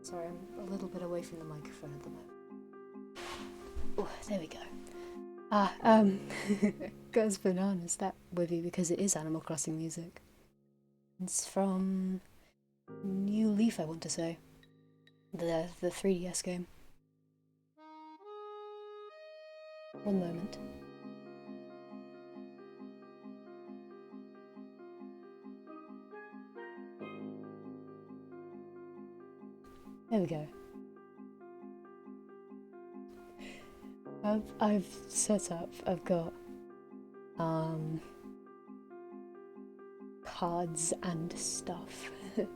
Sorry, I'm a little bit away from the microphone at the moment. Oh, there we go. Goes bananas, that Wibby, because it is Animal Crossing music. It's from New Leaf, I want to say. The 3DS game. One moment. There we go. I've set up, I've got cards and stuff. You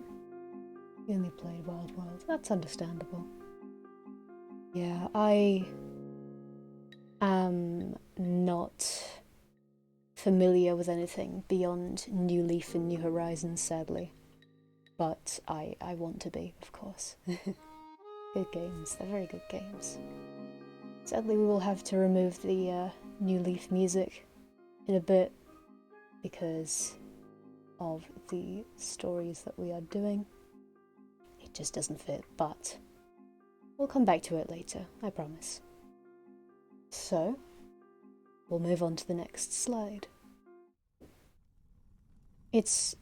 only played Wild World, that's understandable. Yeah, I am not familiar with anything beyond New Leaf and New Horizons, sadly. But I want to be, of course. Good games, they're very good games. Sadly, we will have to remove the New Leaf music in a bit because of the stories that we are doing. It just doesn't fit, but we'll come back to it later, I promise. So, we'll move on to the next slide. It's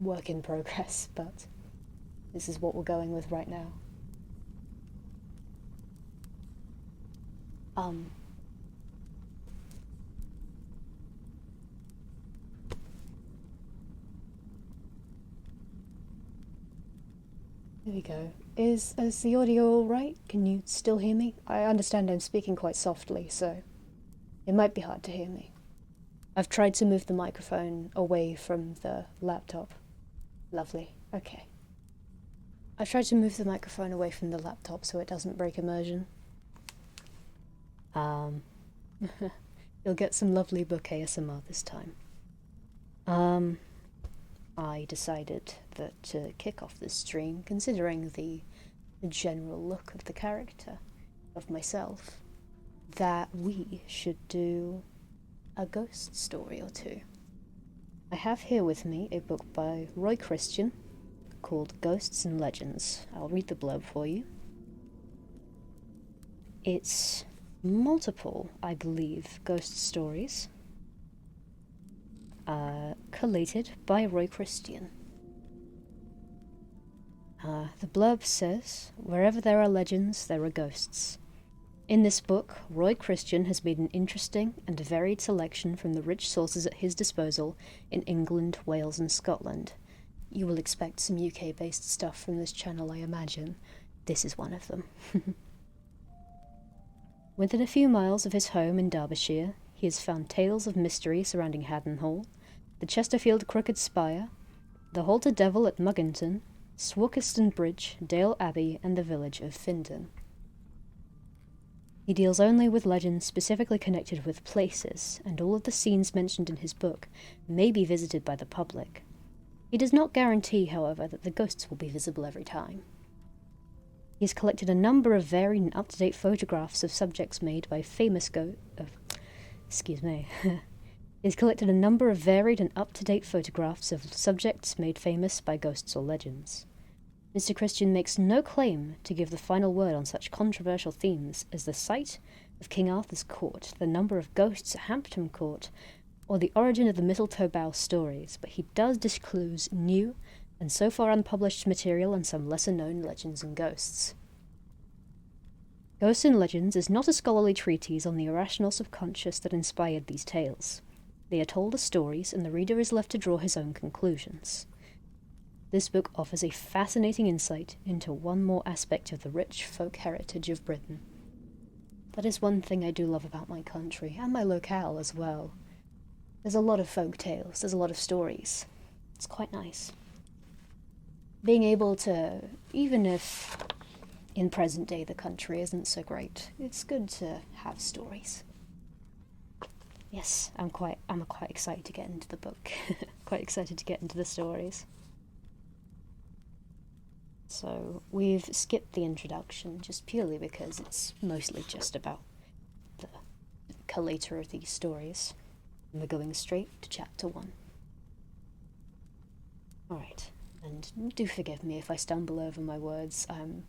work in progress, but this is what we're going with right now. There we go. Is the audio alright? Can you still hear me? I understand I'm speaking quite softly, so it might be hard to hear me. I've tried to move the microphone away from the laptop. Lovely. Okay. I tried to move the microphone away from the laptop so it doesn't break immersion. You'll get some lovely book ASMR this time. I decided that to kick off this stream, considering the general look of the character, of myself, that we should do a ghost story or two. I have here with me a book by Roy Christian called Ghosts and Legends. I'll read the blurb for you. It's multiple, I believe, ghost stories collated by Roy Christian. The blurb says, "Wherever there are legends, there are ghosts. In this book, Roy Christian has made an interesting and varied selection from the rich sources at his disposal in England, Wales, and Scotland. You will expect some UK-based stuff from this channel, I imagine. This is one of them." Within a few miles of his home in Derbyshire, he has found tales of mystery surrounding Haddon Hall, the Chesterfield Crooked Spire, the Halter Devil at Muggington, Swokeston Bridge, Dale Abbey, and the village of Findon. He deals only with legends specifically connected with places, and all of the scenes mentioned in his book may be visited by the public. He does not guarantee, however, that the ghosts will be visible every time. He has collected a number of varied and up-to-date photographs of subjects made by famous He's collected a number of varied and up-to-date photographs of subjects made famous by ghosts or legends. Mr. Christian makes no claim to give the final word on such controversial themes as the site of King Arthur's court, the number of ghosts at Hampton Court, or the origin of the Mistletoe Bough stories, but he does disclose new and so far unpublished material on some lesser-known legends and ghosts. Ghosts and Legends is not a scholarly treatise on the irrational subconscious that inspired these tales. They are told as stories, and the reader is left to draw his own conclusions. This book offers a fascinating insight into one more aspect of the rich folk heritage of Britain. That is one thing I do love about my country, and my locale as well. There's a lot of folk tales, there's a lot of stories. It's quite nice. Being able to, even if in present day the country isn't so great, it's good to have stories. Yes, I'm quite excited to get into the book. Quite excited to get into the stories. So, we've skipped the introduction just purely because it's mostly just about the collator of these stories. And we're going straight to chapter 1. Alright, And do forgive me if I stumble over my words. I'm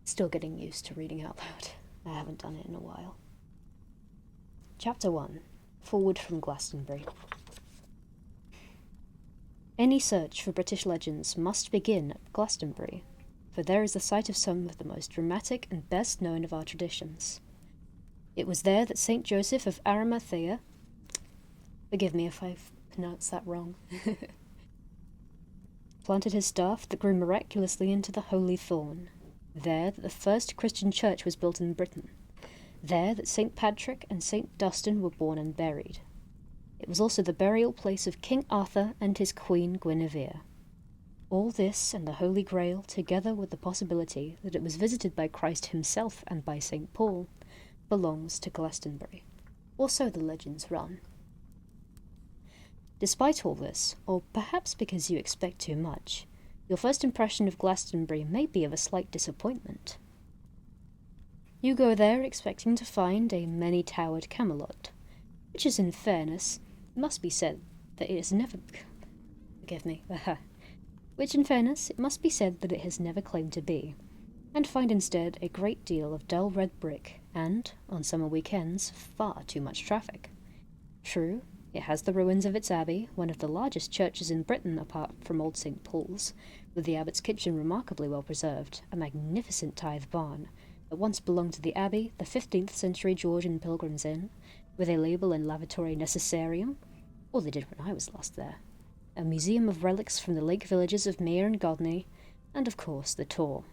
still getting used to reading out loud. I haven't done it in a while. Chapter 1. Forward from Glastonbury. Any search for British legends must begin at Glastonbury, for there is the site of some of the most dramatic and best known of our traditions. It was there that St. Joseph of Arimathea, forgive me if I've pronounced that wrong, planted his staff that grew miraculously into the Holy Thorn. There that the first Christian church was built in Britain. There that St. Patrick and St. Dunstan were born and buried. It was also the burial place of King Arthur and his queen Guinevere. All this and the Holy Grail, together with the possibility that it was visited by Christ himself and by St. Paul, belongs to Glastonbury, or so the legends run. Despite all this, or perhaps because you expect too much, your first impression of Glastonbury may be of a slight disappointment. You go there expecting to find a many-towered Camelot, which is, in fairness, it must be said that it has never... Forgive me. Which, in fairness, it must be said that it has never claimed to be, and find instead a great deal of dull red brick and, on summer weekends, far too much traffic. True, it has the ruins of its abbey, one of the largest churches in Britain apart from Old St. Paul's, with the abbot's kitchen remarkably well preserved, a magnificent tithe barn, that once belonged to the abbey, the 15th century Georgian Pilgrim's Inn, with a label and lavatory necessarium, or they did when I was last there, a museum of relics from the lake villages of Mere and Godney, and of course the Tor.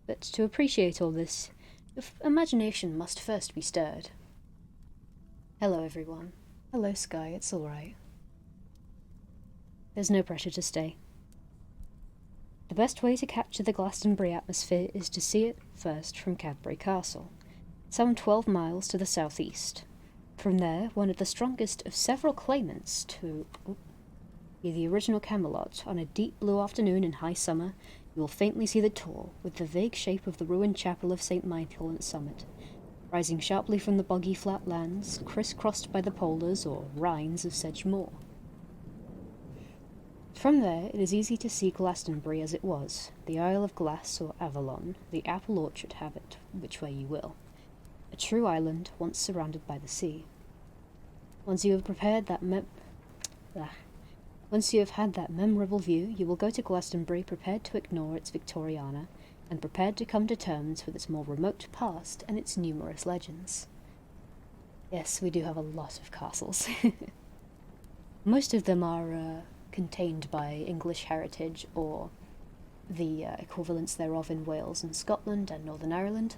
But to appreciate all this, your imagination must first be stirred. Hello everyone. Hello Sky, it's alright. There's no pressure to stay. The best way to capture the Glastonbury atmosphere is to see it first from Cadbury Castle, some 12 miles to the southeast. From there, one of the strongest of several claimants to be the original Camelot, on a deep blue afternoon in high summer, you will faintly see the Tor, with the vague shape of the ruined chapel of St. Michael on its summit, rising sharply from the boggy flat lands, criss-crossed by the polders or rines of Sedge Moor. From there, it is easy to see Glastonbury as it was, the Isle of Glass or Avalon, the apple orchard, have it which way you will. A true island, once surrounded by the sea. Once you have had that memorable view, you will go to Glastonbury prepared to ignore its Victoriana, and prepared to come to terms with its more remote past and its numerous legends. Yes, we do have a lot of castles. Most of them are contained by English heritage or the equivalents thereof in Wales and Scotland and Northern Ireland,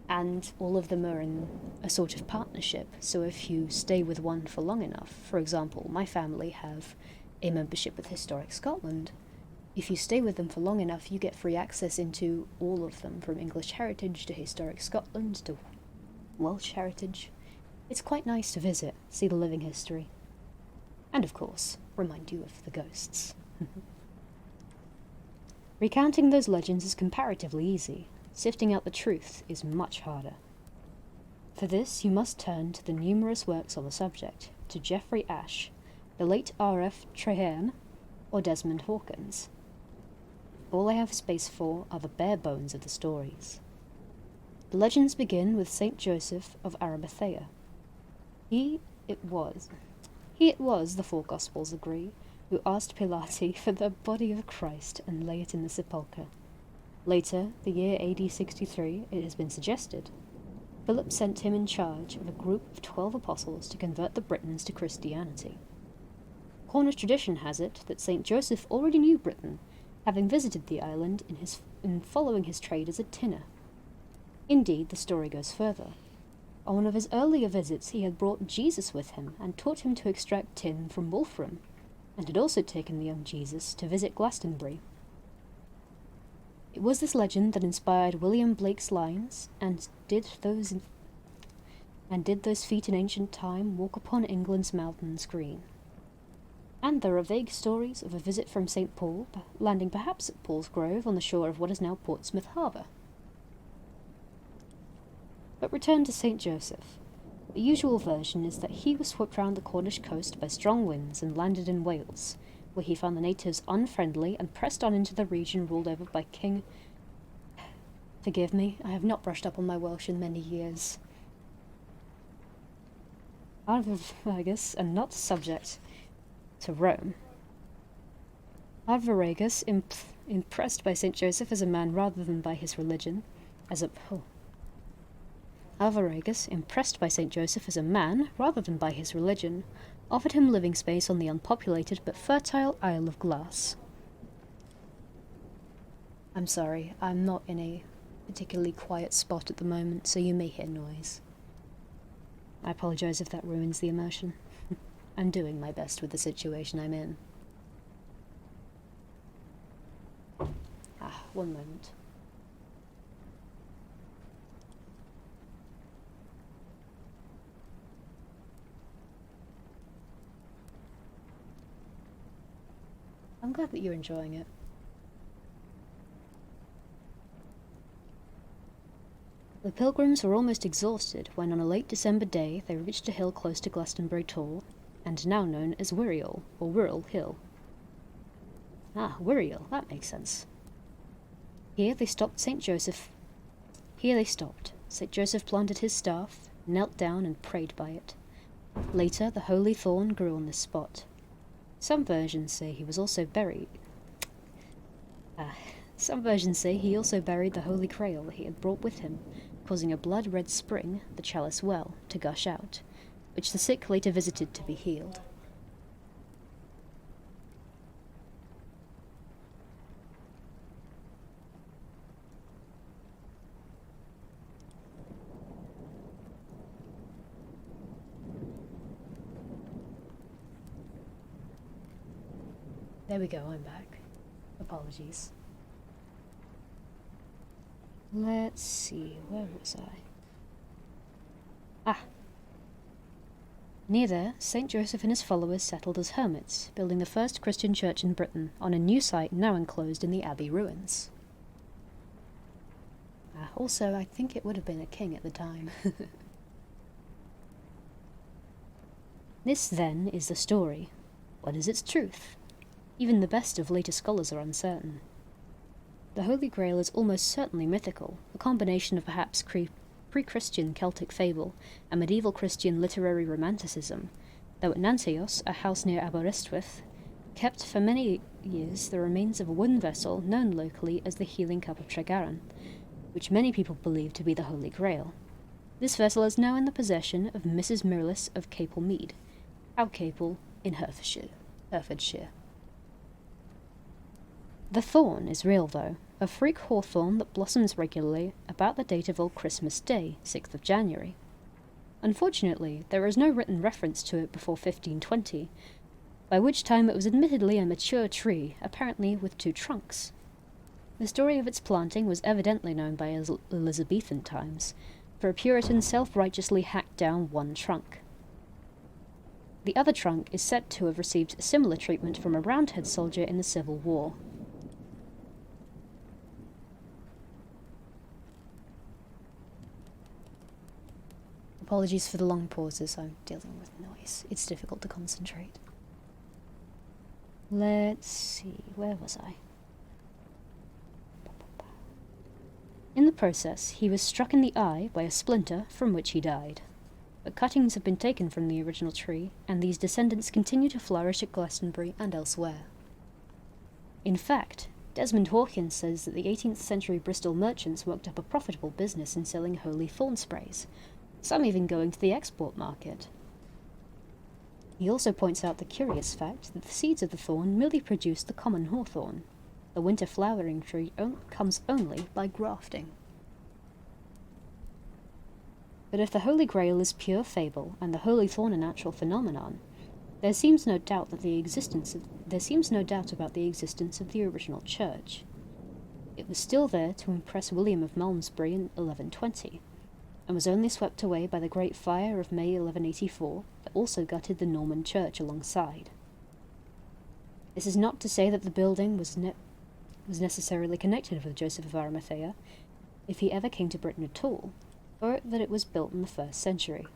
and all of them are in a sort of partnership, so if you stay with one for long enough, for example, my family have a membership with Historic Scotland. If you stay with them for long enough, you get free access into all of them, from English heritage to Historic Scotland to Welsh heritage. It's quite nice to visit, see the living history, and of course, remind you of the ghosts. Recounting those legends is comparatively easy. Sifting out the truth is much harder. For this, you must turn to the numerous works on the subject, to Geoffrey Ashe, the late R.F. Traherne, or Desmond Hawkins. All I have space for are the bare bones of the stories. The legends begin with St. Joseph of Arimathea. He it was, the four Gospels agree, who asked Pilate for the body of Christ and lay it in the sepulchre. Later, the year AD 63, it has been suggested, Philip sent him in charge of a group of 12 apostles to convert the Britons to Christianity. Cornish tradition has it that St. Joseph already knew Britain, having visited the island in following his trade as a tinner. Indeed, the story goes further. On one of his earlier visits, he had brought Jesus with him and taught him to extract tin from wolfram, and had also taken the young Jesus to visit Glastonbury. It was this legend that inspired William Blake's lines, and did those feet in ancient time walk upon England's mountains green. And there are vague stories of a visit from St. Paul, landing perhaps at Paul's Grove on the shore of what is now Portsmouth Harbour. But return to St. Joseph. The usual version is that he was swept round the Cornish coast by strong winds and landed in Wales, where he found the natives unfriendly and pressed on into the region ruled over by King... Forgive me, I have not brushed up on my Welsh in many years. Arviragus, and not subject to Rome. Arviragus, impressed by St. Joseph as a man rather than by his religion, Arviragus, impressed by St. Joseph as a man rather than by his religion, offered him living space on the unpopulated but fertile Isle of Glass. I'm sorry, I'm not in a particularly quiet spot at the moment, so you may hear noise. I apologise if that ruins the immersion. I'm doing my best with the situation I'm in. One moment. I'm glad that you're enjoying it. The pilgrims were almost exhausted when on a late December day they reached a hill close to Glastonbury Tor, and now known as Wiriel, or Wirral Hill. Wiriel, that makes sense. Here they stopped. St. Joseph planted his staff, knelt down and prayed by it. Later, the holy thorn grew on this spot. Some versions say he also buried the Holy Grail that he had brought with him, causing a blood-red spring, the chalice well, to gush out, which the sick later visited to be healed. There we go, I'm back. Apologies. Let's see, where was I? Near there, St. Joseph and his followers settled as hermits, building the first Christian church in Britain on a new site now enclosed in the abbey ruins. Also, I think it would have been a king at the time. This, then, is the story. What is its truth? Even the best of later scholars are uncertain. The Holy Grail is almost certainly mythical, a combination of perhaps pre-Christian Celtic fable and medieval Christian literary romanticism, though at Nantios, a house near Aberystwyth, kept for many years the remains of a wooden vessel known locally as the Healing Cup of Tregaron, which many people believe to be the Holy Grail. This vessel is now in the possession of Mrs. Mirrlis of Capel Mead, Capel in Herefordshire. The thorn is real, though, a freak hawthorn that blossoms regularly about the date of Old Christmas Day, 6th of January. Unfortunately, there is no written reference to it before 1520, by which time it was admittedly a mature tree, apparently with 2 trunks. The story of its planting was evidently known by Elizabethan times, for a Puritan self-righteously hacked down 1 trunk. The other trunk is said to have received similar treatment from a Roundhead soldier in the Civil War. Apologies for the long pauses, I'm dealing with noise. It's difficult to concentrate. Let's see, where was I? In the process, he was struck in the eye by a splinter from which he died. But cuttings have been taken from the original tree, and these descendants continue to flourish at Glastonbury and elsewhere. In fact, Desmond Hawkins says that the 18th century Bristol merchants worked up a profitable business in selling holy thorn sprays, some even going to the export market. He also points out the curious fact that the seeds of the thorn merely produce the common hawthorn. The winter flowering tree comes only by grafting. But if the Holy Grail is pure fable and the holy thorn a natural phenomenon, there seems no doubt about the existence of the original church. It was still there to impress William of Malmesbury in 1120, and was only swept away by the Great Fire of May 1184 that also gutted the Norman church alongside. This is not to say that the building was necessarily connected with Joseph of Arimathea, if he ever came to Britain at all, or that it was built in the 1st century.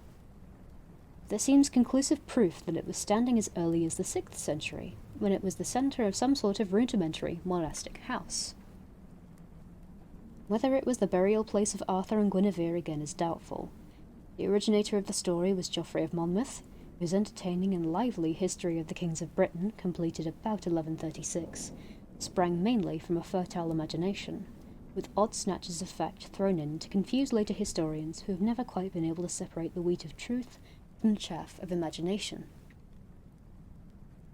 There seems conclusive proof that it was standing as early as the 6th century, when it was the centre of some sort of rudimentary monastic house. Whether it was the burial place of Arthur and Guinevere again is doubtful. The originator of the story was Joffrey of Monmouth, whose entertaining and lively History of the Kings of Britain, completed about 1136, sprang mainly from a fertile imagination, with odd snatches of fact thrown in to confuse later historians who have never quite been able to separate the wheat of truth from the chaff of imagination.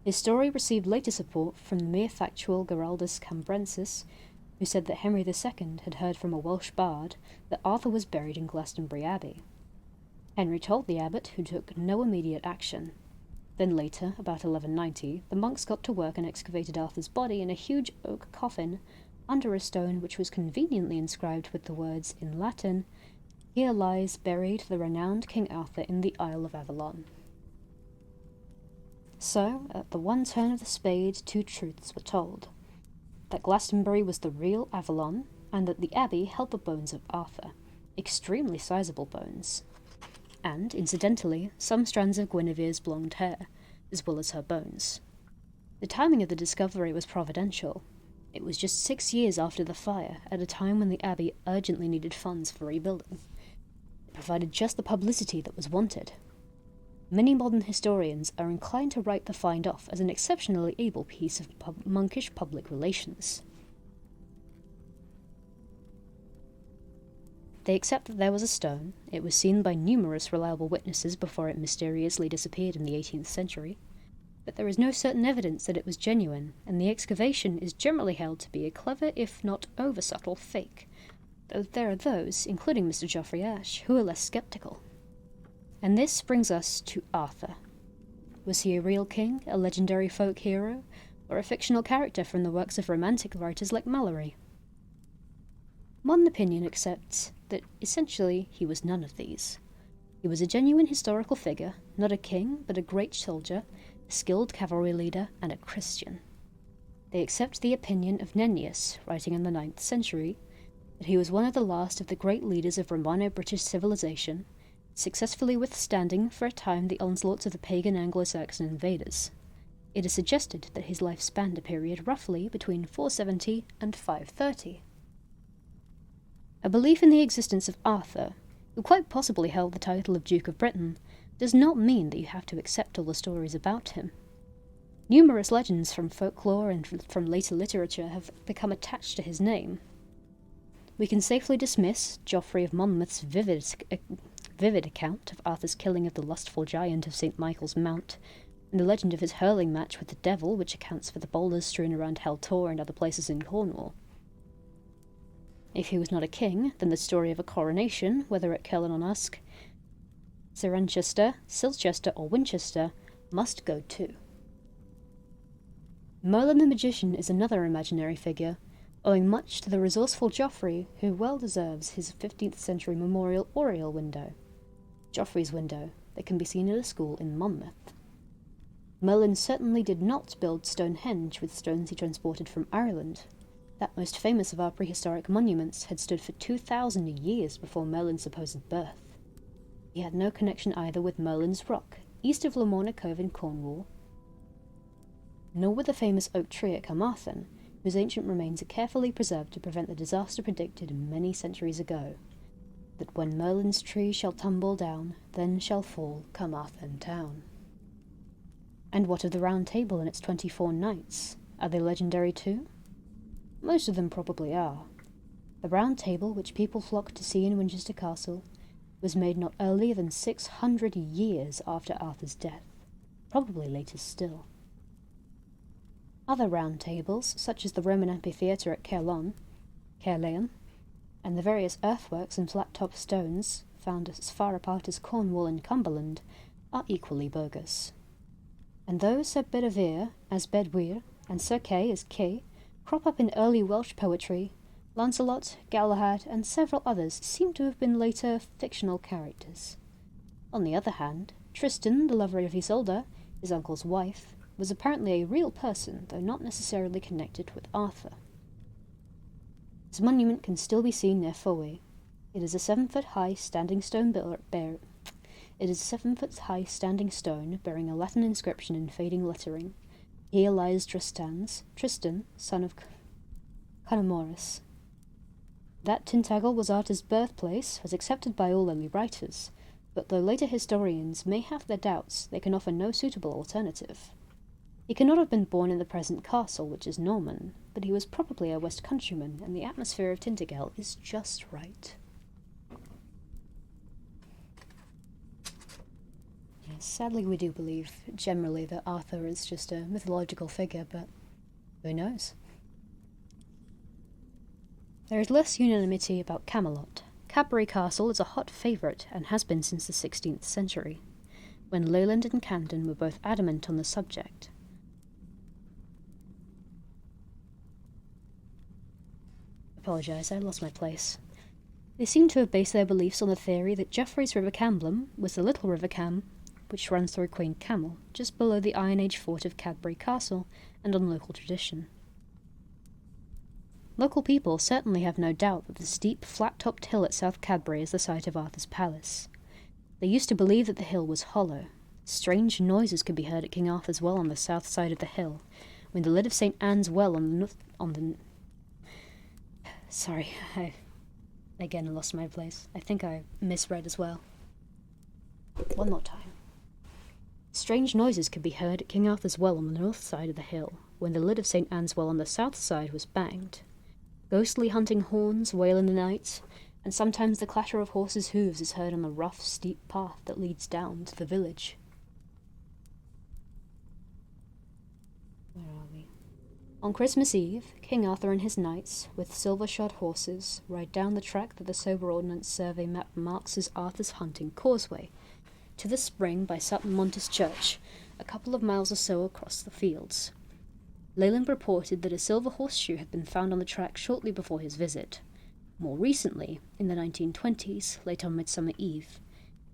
His story received later support from the mere factual Giraldus Cambrensis, who said that Henry II had heard from a Welsh bard that Arthur was buried in Glastonbury Abbey. Henry told the abbot, who took no immediate action. Then later, about 1190, the monks got to work and excavated Arthur's body in a huge oak coffin under a stone which was conveniently inscribed with the words in Latin, "Here lies buried the renowned King Arthur in the Isle of Avalon." So, at the one turn of the spade, two truths were told: that Glastonbury was the real Avalon, and that the abbey held the bones of Arthur, extremely sizable bones, and, incidentally, some strands of Guinevere's blonde hair, as well as her bones. The timing of the discovery was providential. It was just 6 years after the fire, at a time when the abbey urgently needed funds for rebuilding. It provided just the publicity that was wanted. Many modern historians are inclined to write the find off as an exceptionally able piece of monkish public relations. They accept that there was a stone, it was seen by numerous reliable witnesses before it mysteriously disappeared in the 18th century, but there is no certain evidence that it was genuine, and the excavation is generally held to be a clever, if not over-subtle, fake, though there are those, including Mr. Geoffrey Ashe, who are less sceptical. And this brings us to Arthur. Was he a real king, a legendary folk hero, or a fictional character from the works of romantic writers like Malory? Modern opinion accepts that essentially he was none of these. He was a genuine historical figure, not a king, but a great soldier, a skilled cavalry leader, and a Christian. They accept the opinion of Nennius, writing in the 9th century, that he was one of the last of the great leaders of Romano-British civilization, successfully withstanding for a time the onslaughts of the pagan Anglo-Saxon invaders. It is suggested that his life spanned a period roughly between 470 and 530. A belief in the existence of Arthur, who quite possibly held the title of Duke of Britain, does not mean that you have to accept all the stories about him. Numerous legends from folklore and from later literature have become attached to his name. We can safely dismiss Joffrey of Monmouth's vivid account of Arthur's killing of the lustful giant of St. Michael's Mount, and the legend of his hurling match with the devil, which accounts for the boulders strewn around Hel Tor and other places in Cornwall. If he was not a king, then the story of a coronation, whether at Cullen on Usk, Cirencester, Silchester, or Winchester, must go too. Merlin the Magician is another imaginary figure, owing much to the resourceful Joffrey, who well deserves his 15th century memorial oriel window, Joffrey's window, that can be seen at a school in Monmouth. Merlin certainly did not build Stonehenge with stones he transported from Ireland. That most famous of our prehistoric monuments had stood for 2,000 years before Merlin's supposed birth. He had no connection either with Merlin's Rock, east of Lamorna Cove in Cornwall, nor with the famous oak tree at Carmarthen, whose ancient remains are carefully preserved to prevent the disaster predicted many centuries ago, that when Merlin's tree shall tumble down, then shall fall Carmarthen town. And what of the Round Table and its 24 knights? Are they legendary too? Most of them probably are. The Round Table, which people flocked to see in Winchester Castle, was made not earlier than 600 years after Arthur's death, probably later still. Other round tables, such as the Roman amphitheatre at Caerleon, and the various earthworks and flat-top stones found as far apart as Cornwall and Cumberland, are equally bogus. And though Sir Bedivere as Bedwyr and Sir Kay as Kay crop up in early Welsh poetry, Lancelot, Galahad, and several others seem to have been later fictional characters. On the other hand, Tristan, the lover of Isolde, his uncle's wife, was apparently a real person, though not necessarily connected with Arthur. His monument can still be seen near Fowey. It is a 7-foot-high standing stone bearing a Latin inscription in fading lettering, Here lies Tristan, son of Canomoris. That Tintagel was Arthur's birthplace was accepted by all early writers, but though later historians may have their doubts, they can offer no suitable alternative. He cannot have been born in the present castle, which is Norman, but he was probably a West Countryman, and the atmosphere of Tintagel is just right. Yes, sadly we do believe, generally, that Arthur is just a mythological figure, but who knows? There is less unanimity about Camelot. Cadbury Castle is a hot favourite, and has been since the 16th century, when Leyland and Camden were both adamant on the subject. Apologise, I lost my place. They seem to have based their beliefs on the theory that Joffrey's River Camblum was the little River Cam, which runs through Queen Camel, just below the Iron Age fort of Cadbury Castle, and on local tradition. Local people certainly have no doubt that the steep, flat-topped hill at South Cadbury is the site of Arthur's palace. They used to believe that the hill was hollow. Strange noises could be heard at King Arthur's Well on the south side of the hill, when the lid of St. Anne's Well Sorry, I again lost my place. I think I misread as well. One more time. Strange noises could be heard at King Arthur's Well on the north side of the hill, when the lid of St. Anne's Well on the south side was banged. Ghostly hunting horns wail in the night, and sometimes the clatter of horses' hooves is heard on the rough, steep path that leads down to the village. Where are we? On Christmas Eve, King Arthur and his knights, with silver-shod horses, ride down the track that the Sober Ordnance Survey map marks as Arthur's Hunting Causeway, to the spring by Sutton Montes Church, a couple of miles or so across the fields. Leyland reported that a silver horseshoe had been found on the track shortly before his visit. More recently, in the 1920s, late on Midsummer Eve,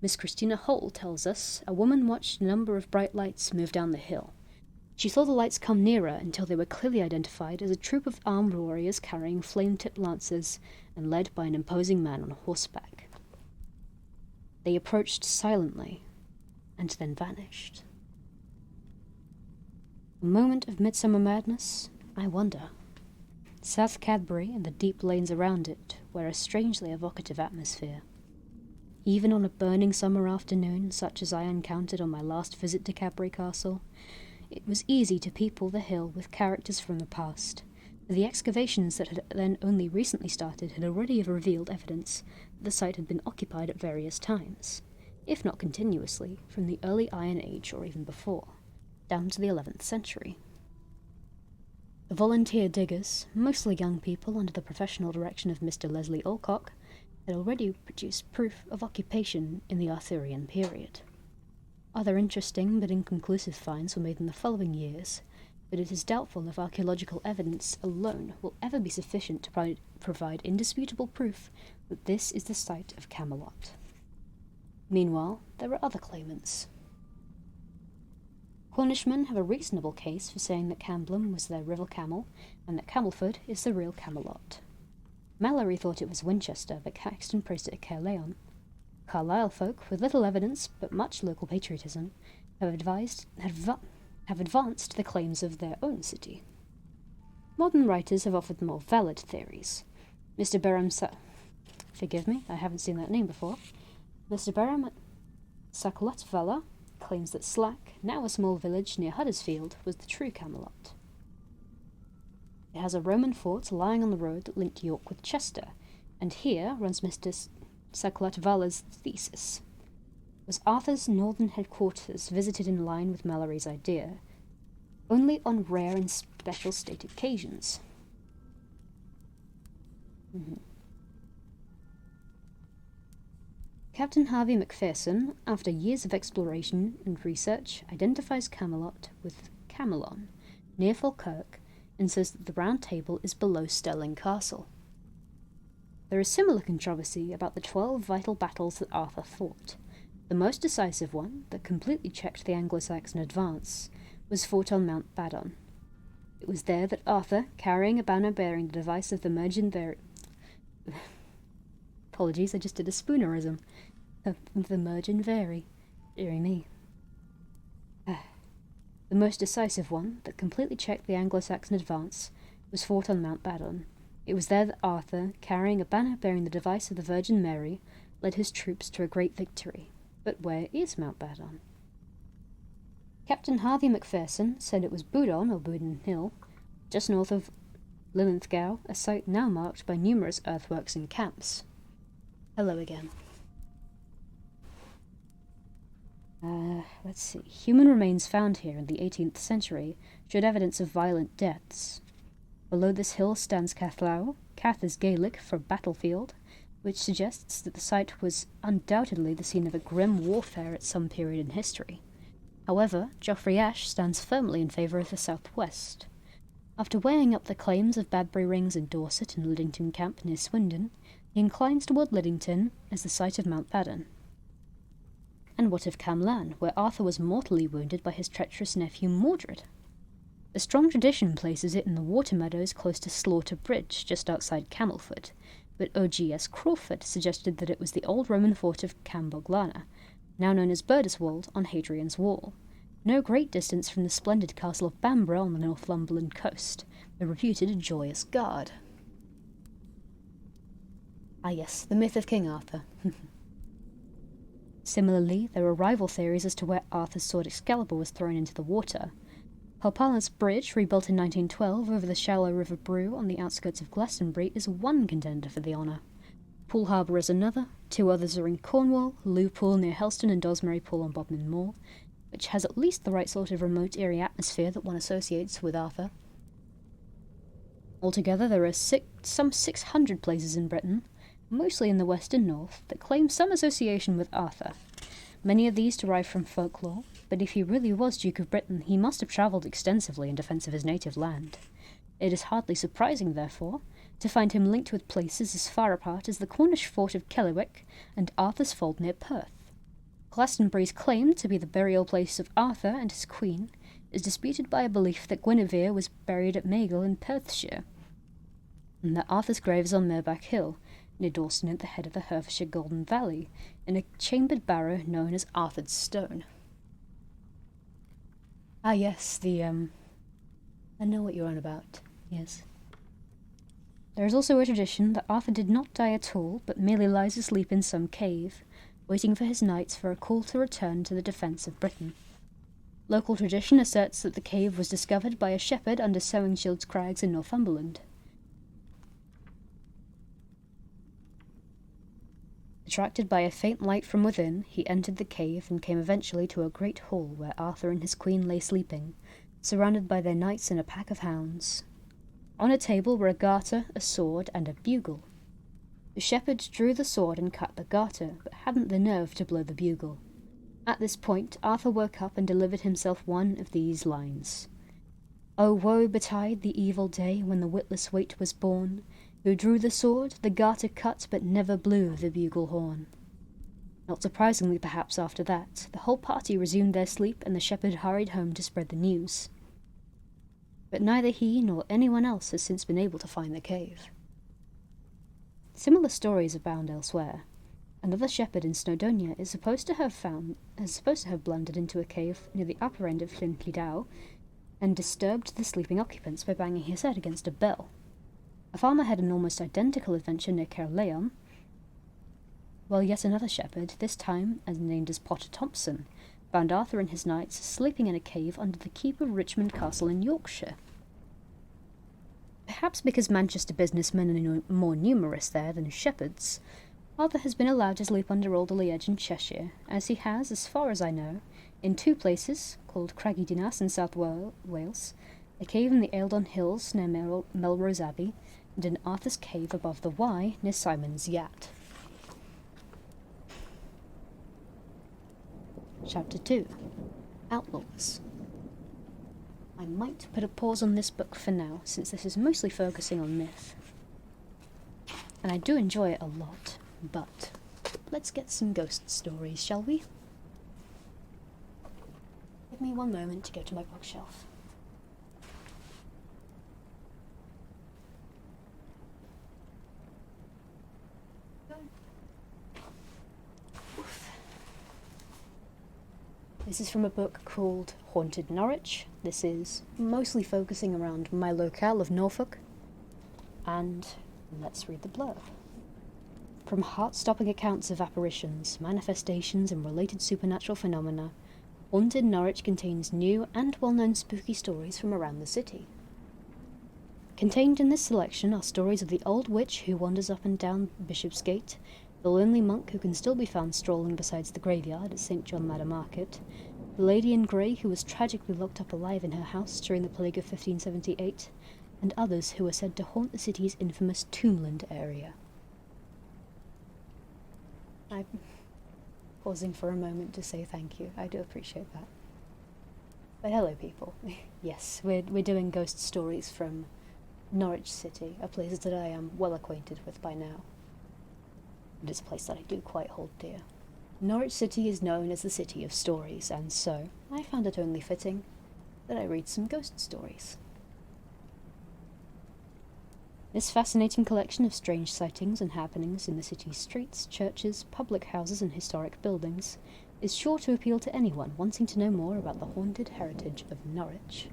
Miss Christina Hole tells us a woman watched a number of bright lights move down the hill. She saw the lights come nearer until they were clearly identified as a troop of armed warriors carrying flame-tipped lances and led by an imposing man on horseback. They approached silently, and then vanished. A moment of midsummer madness, I wonder. South Cadbury and the deep lanes around it wear a strangely evocative atmosphere. Even on a burning summer afternoon, such as I encountered on my last visit to Cadbury Castle, it was easy to people the hill with characters from the past. The excavations that had then only recently started had already revealed evidence that the site had been occupied at various times, if not continuously, from the early Iron Age or even before, down to the 11th century. The volunteer diggers, mostly young people under the professional direction of Mr. Leslie Alcock, had already produced proof of occupation in the Arthurian period. Other interesting but inconclusive finds were made in the following years, but it is doubtful if archaeological evidence alone will ever be sufficient to provide indisputable proof that this is the site of Camelot. Meanwhile, there are other claimants. Cornishmen have a reasonable case for saying that Camblum was their rival camel, and that Camelford is the real Camelot. Mallory thought it was Winchester, but Caxton praised it at Caerleon. Carlisle folk, with little evidence but much local patriotism, have advanced the claims of their own city. Modern writers have offered more valid theories. Mr. Berham Forgive me, I haven't seen that name before. Mr. Berham Sakulatvala claims that Slack, now a small village near Huddersfield, was the true Camelot. It has a Roman fort lying on the road that linked York with Chester, and here runs Mr. Sakulatvala's thesis. Was Arthur's northern headquarters visited in line with Mallory's idea, only on rare and special state occasions? Captain Harvey Macpherson, after years of exploration and research, identifies Camelot with Camelon, near Falkirk, and says that the Round Table is below Stirling Castle. There is similar controversy about the 12 vital battles that Arthur fought. The most decisive one, that completely checked the Anglo-Saxon advance, was fought on Mount Badon. It was there that Arthur, carrying a banner bearing the device of the Mergenveri... Apologies, I just did a spoonerism. The Mergenveri. Deary me. The most decisive one, that completely checked the Anglo-Saxon advance, was fought on Mount Badon. It was there that Arthur, carrying a banner bearing the device of the Virgin Mary, led his troops to a great victory. But where is Mount Badon? Captain Harvey Macpherson said it was Budon, or Budon Hill, just north of Linlithgow, a site now marked by numerous earthworks and camps. Hello again. Let's see. Human remains found here in the 18th century showed evidence of violent deaths. Below this hill stands Cathlow. Cath is Gaelic for battlefield, which suggests that the site was undoubtedly the scene of a grim warfare at some period in history. However, Joffrey Ash stands firmly in favour of the southwest. After weighing up the claims of Badbury Rings in Dorset and Liddington Camp near Swindon, he inclines toward Liddington as the site of Mount Badon. And what of Camlan, where Arthur was mortally wounded by his treacherous nephew Mordred? A strong tradition places it in the water meadows close to Slaughter Bridge, just outside Camelford, but O.G.S. Crawford suggested that it was the old Roman fort of Camboglana, now known as Burdiswold, on Hadrian's Wall, no great distance from the splendid castle of Bamborough on the Northumberland coast, the reputed Joyous Guard. Ah yes, the myth of King Arthur. Similarly, there are rival theories as to where Arthur's sword Excalibur was thrown into the water. Palpalus Bridge, rebuilt in 1912 over the shallow River Brue on the outskirts of Glastonbury, is one contender for the honour. Poole Harbour is another, two others are in Cornwall, Loo Pool near Helston and Dosmary Pool on Bodmin Moor, which has at least the right sort of remote, eerie atmosphere that one associates with Arthur. Altogether, there are some 600 places in Britain, mostly in the west and north, that claim some association with Arthur. Many of these derive from folklore, but if he really was Duke of Britain, he must have travelled extensively in defence of his native land. It is hardly surprising, therefore, to find him linked with places as far apart as the Cornish fort of Kellywick and Arthur's Fold near Perth. Glastonbury's claim to be the burial place of Arthur and his queen is disputed by a belief that Guinevere was buried at Maghill in Perthshire, and that Arthur's grave is on Mirback Hill, near Dawson at the head of the Herefordshire Golden Valley, in a chambered barrow known as Arthur's Stone. Ah yes, I know what you're on about, yes. There is also a tradition that Arthur did not die at all, but merely lies asleep in some cave, waiting for his knights for a call to return to the defence of Britain. Local tradition asserts that the cave was discovered by a shepherd under Sowingshield's Crags in Northumberland. Attracted by a faint light from within, he entered the cave and came eventually to a great hall where Arthur and his queen lay sleeping, surrounded by their knights and a pack of hounds. On a table were a garter, a sword, and a bugle. The shepherd drew the sword and cut the garter, but hadn't the nerve to blow the bugle. At this point, Arthur woke up and delivered himself one of these lines. "O woe betide the evil day when the witless wight was born, who drew the sword, the garter cut, but never blew the bugle horn." Not surprisingly, perhaps, after that, the whole party resumed their sleep and the shepherd hurried home to spread the news. But neither he nor anyone else has since been able to find the cave. Similar stories abound elsewhere. Another shepherd in Snowdonia is supposed to have blundered into a cave near the upper end of Llyn Dow and disturbed the sleeping occupants by banging his head against a bell. A farmer had an almost identical adventure near Caerleon, while yet another shepherd, this time named as Potter Thompson, found Arthur and his knights sleeping in a cave under the keep of Richmond Castle in Yorkshire. Perhaps because Manchester businessmen are more numerous there than shepherds, Arthur has been allowed to sleep under Alderley Edge in Cheshire, as he has, as far as I know, in two places, called Craggy Dinas in South Wales, a cave in the Eildon Hills near Melrose Abbey, and in Arthur's Cave above the Wye near Simon's Yacht. Chapter 2. Outlaws. I might put a pause on this book for now, since this is mostly focusing on myth. And I do enjoy it a lot, but let's get some ghost stories, shall we? Give me one moment to go to my bookshelf. This is from a book called Haunted Norwich. This is mostly focusing around my locale of Norfolk. And let's read the blurb. From heart-stopping accounts of apparitions, manifestations, and related supernatural phenomena, Haunted Norwich contains new and well-known spooky stories from around the city. Contained in this selection are stories of the old witch who wanders up and down Bishopsgate, the lonely monk who can still be found strolling beside the graveyard at St. John Manor Market, the lady in grey who was tragically locked up alive in her house during the plague of 1578, and others who are said to haunt the city's infamous Tombland area. I'm pausing for a moment to say thank you. I do appreciate that. But hello, people. Yes, we're doing ghost stories from Norwich City, a place that I am well acquainted with by now. And it's a place that I do quite hold dear. Norwich City is known as the City of Stories, and so I found it only fitting that I read some ghost stories. This fascinating collection of strange sightings and happenings in the city's streets, churches, public houses, and historic buildings is sure to appeal to anyone wanting to know more about the haunted heritage of Norwich.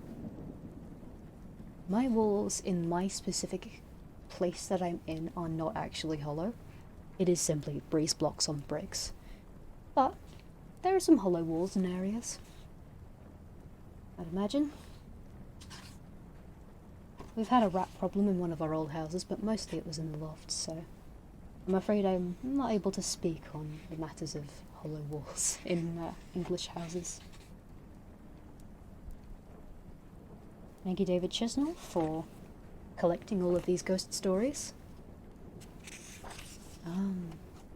My walls in my specific place that I'm in are not actually hollow. It is simply breeze blocks on bricks. But there are some hollow walls in areas, I'd imagine. We've had a rat problem in one of our old houses, but mostly it was in the loft, so I'm afraid I'm not able to speak on the matters of hollow walls in English houses. Thank you, David Chisnell, for collecting all of these ghost stories.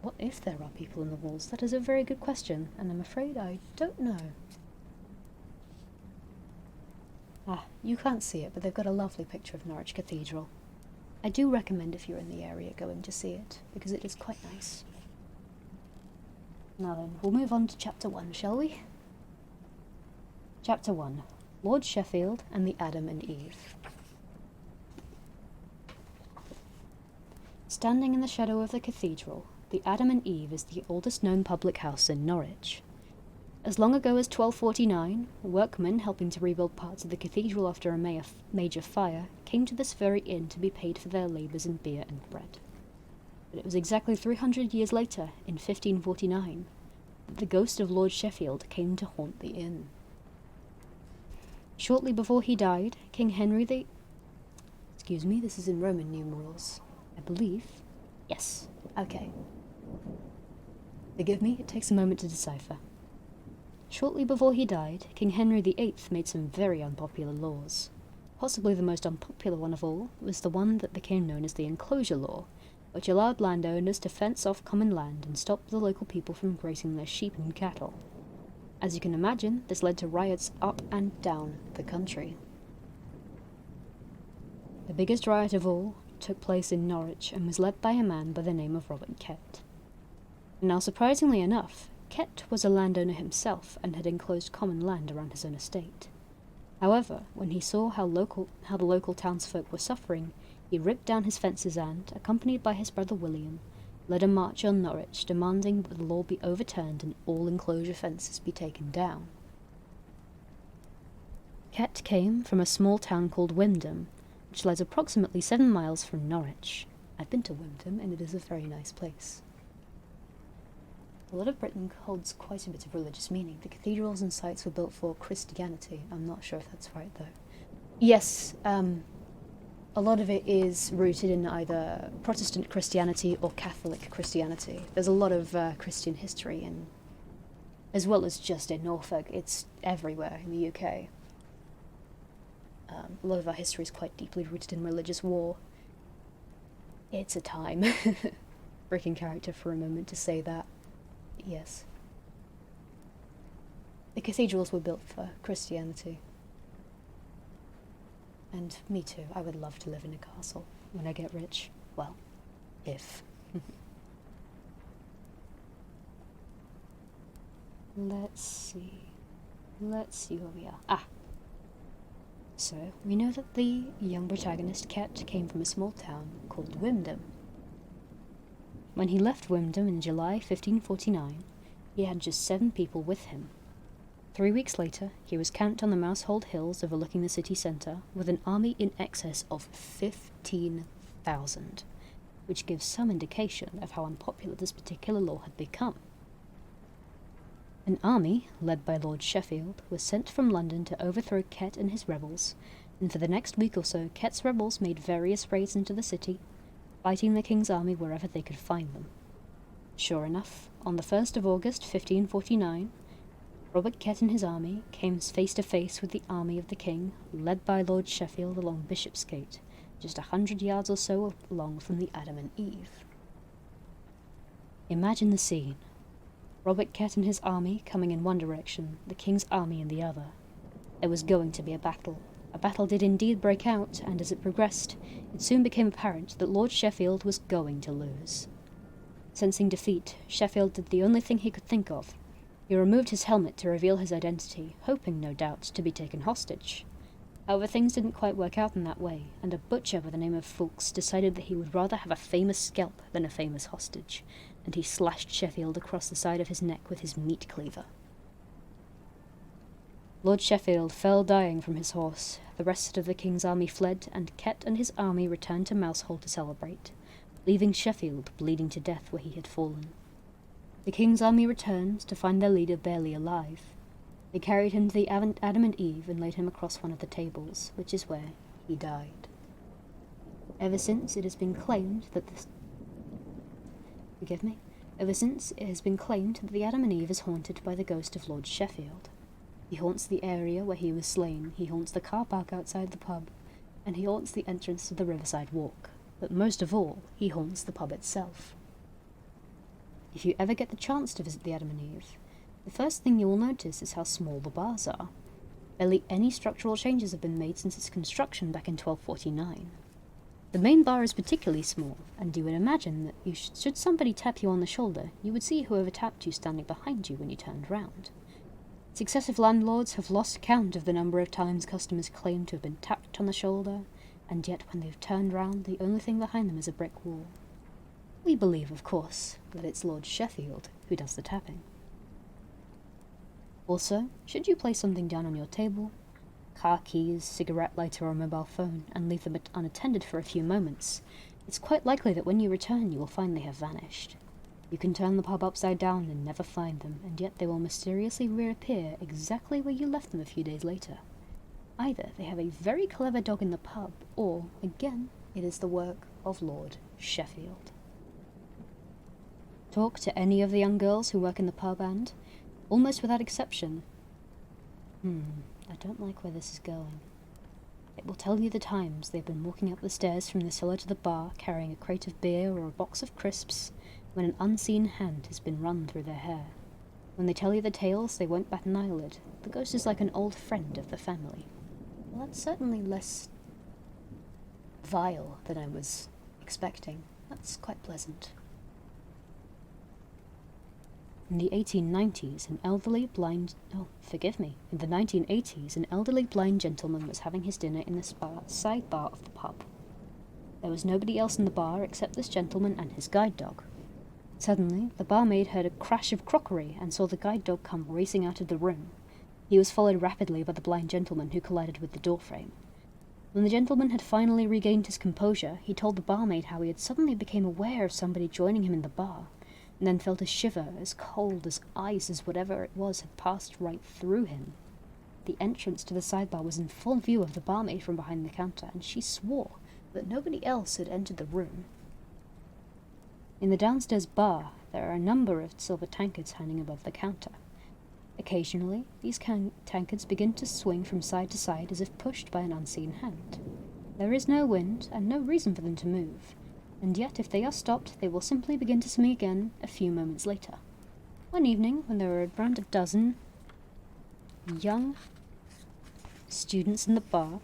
What if there are people in the walls? That is a very good question, and I'm afraid I don't know. You can't see it, but they've got a lovely picture of Norwich Cathedral. I do recommend, if you're in the area, going to see it, because it is quite nice. Now then, we'll move on to Chapter 1, shall we? Chapter 1. Lord Sheffield and the Adam and Eve. Standing in the shadow of the cathedral, the Adam and Eve is the oldest known public house in Norwich. As long ago as 1249, workmen helping to rebuild parts of the cathedral after a major fire came to this very inn to be paid for their labours in beer and bread. But it was exactly 300 years later, in 1549, that the ghost of Lord Sheffield came to haunt the inn. Shortly before he died, King Henry the... Excuse me, this is in Roman numerals, I believe. Yes, okay. Forgive me, it takes a moment to decipher. Shortly before he died, King Henry VIII made some very unpopular laws. Possibly the most unpopular one of all was the one that became known as the Enclosure Law, which allowed landowners to fence off common land and stop the local people from grazing their sheep and cattle. As you can imagine, this led to riots up and down the country. The biggest riot of all took place in Norwich and was led by a man by the name of Robert Kett. Now, surprisingly enough, Kett was a landowner himself and had enclosed common land around his own estate. However, when he saw how the local townsfolk were suffering, he ripped down his fences and, accompanied by his brother William, led a march on Norwich, demanding that the law be overturned and all enclosure fences be taken down. Kett came from a small town called Wymondham, which lies approximately 7 miles from Norwich. I've been to Wymondham, and it is a very nice place. A lot of Britain holds quite a bit of religious meaning. The cathedrals and sites were built for Christianity. I'm not sure if that's right, though. Yes, a lot of it is rooted in either Protestant Christianity or Catholic Christianity. There's a lot of Christian history, and as well as just in Norfolk, it's everywhere in the UK. A lot of our history is quite deeply rooted in religious war. It's a time. Breaking character for a moment to say that. Yes. The cathedrals were built for Christianity. And me too. I would love to live in a castle when I get rich. Well, if. Let's see where we are. So, we know that the young protagonist, Kett, came from a small town called Wymondham. When he left Wymondham in July 1549, he had just 7 people with him. 3 weeks later, he was camped on the Mousehold Hills overlooking the city centre with an army in excess of 15,000, which gives some indication of how unpopular this particular law had become. An army, led by Lord Sheffield, was sent from London to overthrow Ket and his rebels, and for the next week or so Ket's rebels made various raids into the city, fighting the king's army wherever they could find them. Sure enough, on the 1st of August 1549, Robert Ket and his army came face to face with the army of the king, led by Lord Sheffield along Bishopsgate, just 100 yards or so along from the Adam and Eve. Imagine the scene. Robert Ket and his army coming in one direction, the king's army in the other. There was going to be a battle. A battle did indeed break out, and as it progressed, it soon became apparent that Lord Sheffield was going to lose. Sensing defeat, Sheffield did the only thing he could think of. He removed his helmet to reveal his identity, hoping, no doubt, to be taken hostage. However, things didn't quite work out in that way, and a butcher by the name of Fawkes decided that he would rather have a famous scalp than a famous hostage, and he slashed Sheffield across the side of his neck with his meat cleaver. Lord Sheffield fell dying from his horse. The rest of the king's army fled, and Ket and his army returned to Mousehold to celebrate, leaving Sheffield bleeding to death where he had fallen. The king's army returned to find their leader barely alive. They carried him to the Adam and Eve and laid him across one of the tables, which is where he died. Ever since it has been claimed that the Adam and Eve is haunted by the ghost of Lord Sheffield. He haunts the area where he was slain, he haunts the car park outside the pub, and he haunts the entrance to the Riverside Walk. But most of all, he haunts the pub itself. If you ever get the chance to visit the Adam and Eve, the first thing you will notice is how small the bars are. Barely any structural changes have been made since its construction back in 1249. The main bar is particularly small, and you would imagine that should somebody tap you on the shoulder, you would see whoever tapped you standing behind you when you turned round. Successive landlords have lost count of the number of times customers claim to have been tapped on the shoulder, and yet when they've turned round, the only thing behind them is a brick wall. We believe, of course, that it's Lord Sheffield who does the tapping. Also, should you place something down on your table, car keys, cigarette lighter or mobile phone, and leave them unattended for a few moments, it's quite likely that when you return you will find they have vanished. You can turn the pub upside down and never find them, and yet they will mysteriously reappear exactly where you left them a few days later. Either they have a very clever dog in the pub, or, again, it is the work of Lord Sheffield. Talk to any of the young girls who work in the pub and, almost without exception, I don't like where this is going. It will tell you the times they've been walking up the stairs from the cellar to the bar carrying a crate of beer or a box of crisps when an unseen hand has been run through their hair. When they tell you the tales, they won't bat an eyelid. The ghost is like an old friend of the family. Well, that's certainly less vile than I was expecting. That's quite pleasant. In the 1890s, in the 1980s, an elderly blind gentleman was having his dinner in the side bar of the pub. There was nobody else in the bar except this gentleman and his guide dog. Suddenly, the barmaid heard a crash of crockery and saw the guide dog come racing out of the room. He was followed rapidly by the blind gentleman who collided with the doorframe. When the gentleman had finally regained his composure, he told the barmaid how he had suddenly become aware of somebody joining him in the bar, and then felt a shiver as cold as ice as whatever it was had passed right through him. The entrance to the sidebar was in full view of the barmaid from behind the counter, and she swore that nobody else had entered the room. In the downstairs bar, there are a number of silver tankards hanging above the counter. Occasionally, these tankards begin to swing from side to side as if pushed by an unseen hand. There is no wind, and no reason for them to move, and yet if they are stopped, they will simply begin to swing again a few moments later. One evening, when there were around a dozen young students in the bar,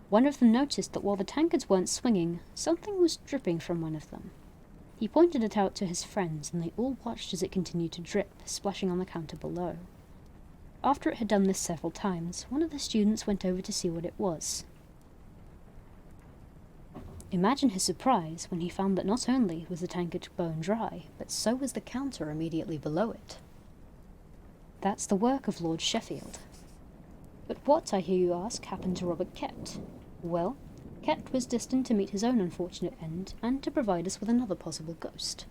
one of them noticed that while the tankards weren't swinging, something was dripping from one of them. He pointed it out to his friends, and they all watched as it continued to drip, splashing on the counter below. After it had done this several times, one of the students went over to see what it was. Imagine his surprise when he found that not only was the tankard bone dry, but so was the counter immediately below it. That's the work of Lord Sheffield. But what, I hear you ask, happened to Robert Kett? Well, Kett was destined to meet his own unfortunate end, and to provide us with another possible ghost.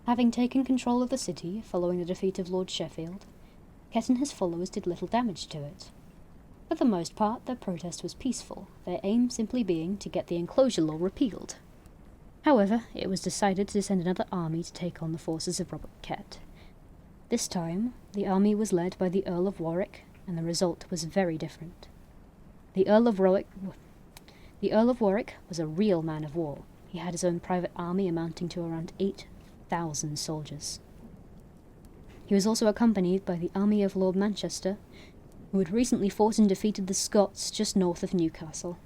Having taken control of the city following the defeat of Lord Sheffield, Kett and his followers did little damage to it. For the most part, their protest was peaceful, their aim simply being to get the enclosure law repealed. However, it was decided to send another army to take on the forces of Robert Kett. This time, the army was led by the Earl of Warwick, and the result was very different. The Earl of Warwick was a real man of war. He had his own private army amounting to around 8,000 soldiers. He was also accompanied by the army of Lord Manchester, who had recently fought and defeated the Scots just north of Newcastle.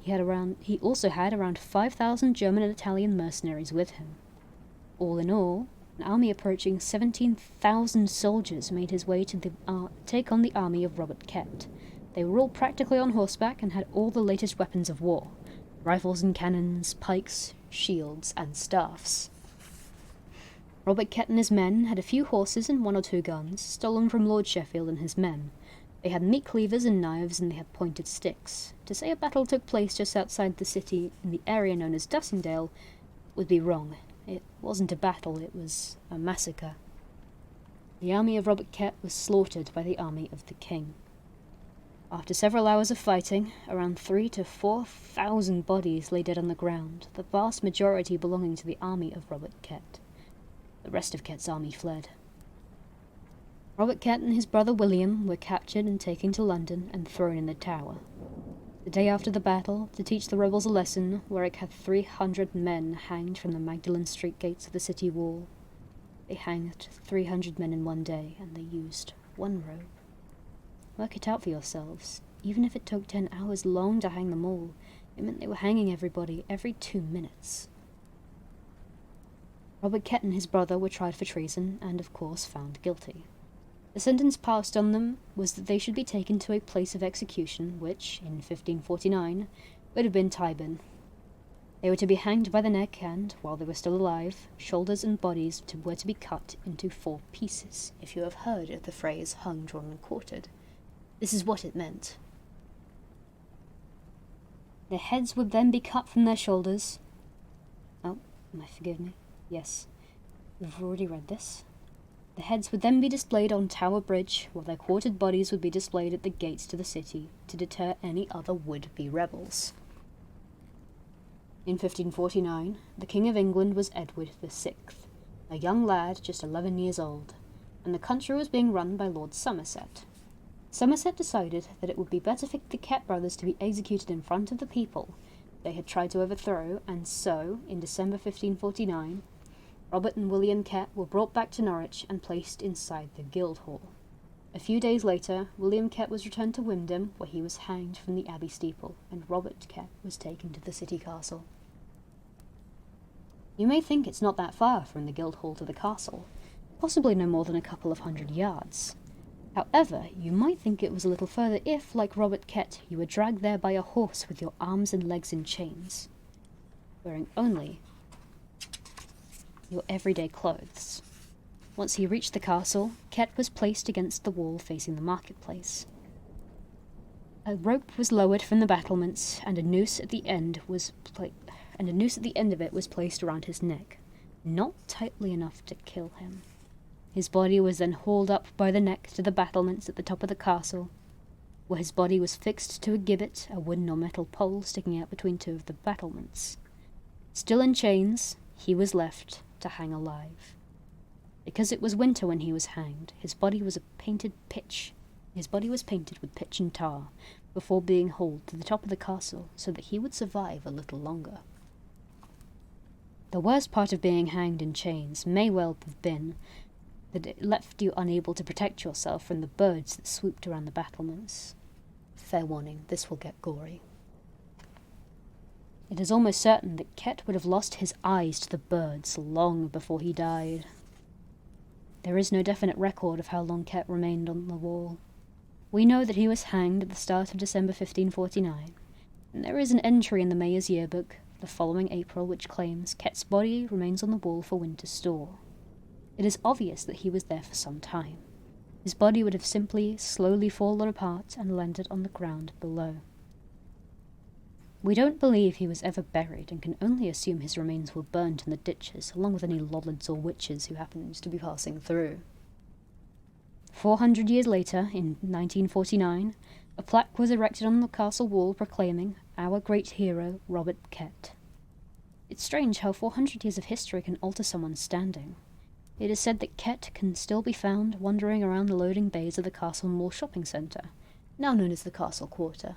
He also had around 5,000 German and Italian mercenaries with him. All in all, an army approaching 17,000 soldiers made his way to take on the army of Robert Kett. They were all practically on horseback and had all the latest weapons of war: rifles and cannons, pikes, shields, and staffs. Robert Kett and his men had a few horses and 1 or 2 guns, stolen from Lord Sheffield and his men. They had meat cleavers and knives, and they had pointed sticks. To say a battle took place just outside the city in the area known as Dussindale would be wrong. It wasn't a battle, it was a massacre. The army of Robert Kett was slaughtered by the army of the king. After several hours of fighting, around 3,000 to 4,000 bodies lay dead on the ground, the vast majority belonging to the army of Robert Kett. The rest of Kett's army fled. Robert Kett and his brother William were captured and taken to London and thrown in the Tower. The day after the battle, to teach the rebels a lesson, Warwick had 300 men hanged from the Magdalen Street gates of the city wall. They hanged 300 men in one day, and they used one rope. Work it out for yourselves. Even if it took 10 hours long to hang them all, it meant they were hanging everybody every 2 minutes. Robert Kett and his brother were tried for treason, and of course found guilty. The sentence passed on them was that they should be taken to a place of execution, which, in 1549, would have been Tyburn. They were to be hanged by the neck, and, while they were still alive, shoulders and bodies were to be cut into 4 pieces. If you have heard of the phrase hung, drawn, and quartered, this is what it meant. Their heads would then be cut from their shoulders. Forgive me. Yes, we've already read this. The heads would then be displayed on Tower Bridge, while their quartered bodies would be displayed at the gates to the city to deter any other would-be rebels. In 1549, the King of England was Edward VI, a young lad just 11 years old, and the country was being run by Lord Somerset. Somerset decided that it would be better for the Kett brothers to be executed in front of the people they had tried to overthrow, and so, in December 1549, Robert and William Kett were brought back to Norwich and placed inside the Guildhall. A few days later, William Kett was returned to Wymondham, where he was hanged from the Abbey steeple, and Robert Kett was taken to the city castle. You may think it's not that far from the Guildhall to the castle, possibly no more than a couple of 100 yards. However, you might think it was a little further if, like Robert Kett, you were dragged there by a horse with your arms and legs in chains, wearing only your everyday clothes. Once he reached the castle, Kett was placed against the wall facing the marketplace. A rope was lowered from the battlements, and a noose at the end of it was placed around his neck, not tightly enough to kill him. His body was then hauled up by the neck to the battlements at the top of the castle, where his body was fixed to a gibbet, a wooden or metal pole sticking out between 2 of the battlements. Still in chains, he was left to hang alive. Because it was winter when he was hanged, his body was painted with pitch and tar before being hauled to the top of the castle so that he would survive a little longer. The worst part of being hanged in chains may well have been that it left you unable to protect yourself from the birds that swooped around the battlements. Fair warning, this will get gory. It is almost certain that Kett would have lost his eyes to the birds long before he died. There is no definite record of how long Kett remained on the wall. We know that he was hanged at the start of December 1549, and there is an entry in the Mayor's yearbook the following April which claims Kett's body remains on the wall for winter store. It is obvious that he was there for some time. His body would have simply slowly fallen apart and landed on the ground below. We don't believe he was ever buried and can only assume his remains were burnt in the ditches, along with any lollards or witches who happened to be passing through. 400 years later, in 1949, a plaque was erected on the castle wall proclaiming, "Our great hero, Robert Kett." It's strange how 400 years of history can alter someone's standing. It is said that Kett can still be found wandering around the loading bays of the Castle Mall shopping centre, now known as the Castle Quarter.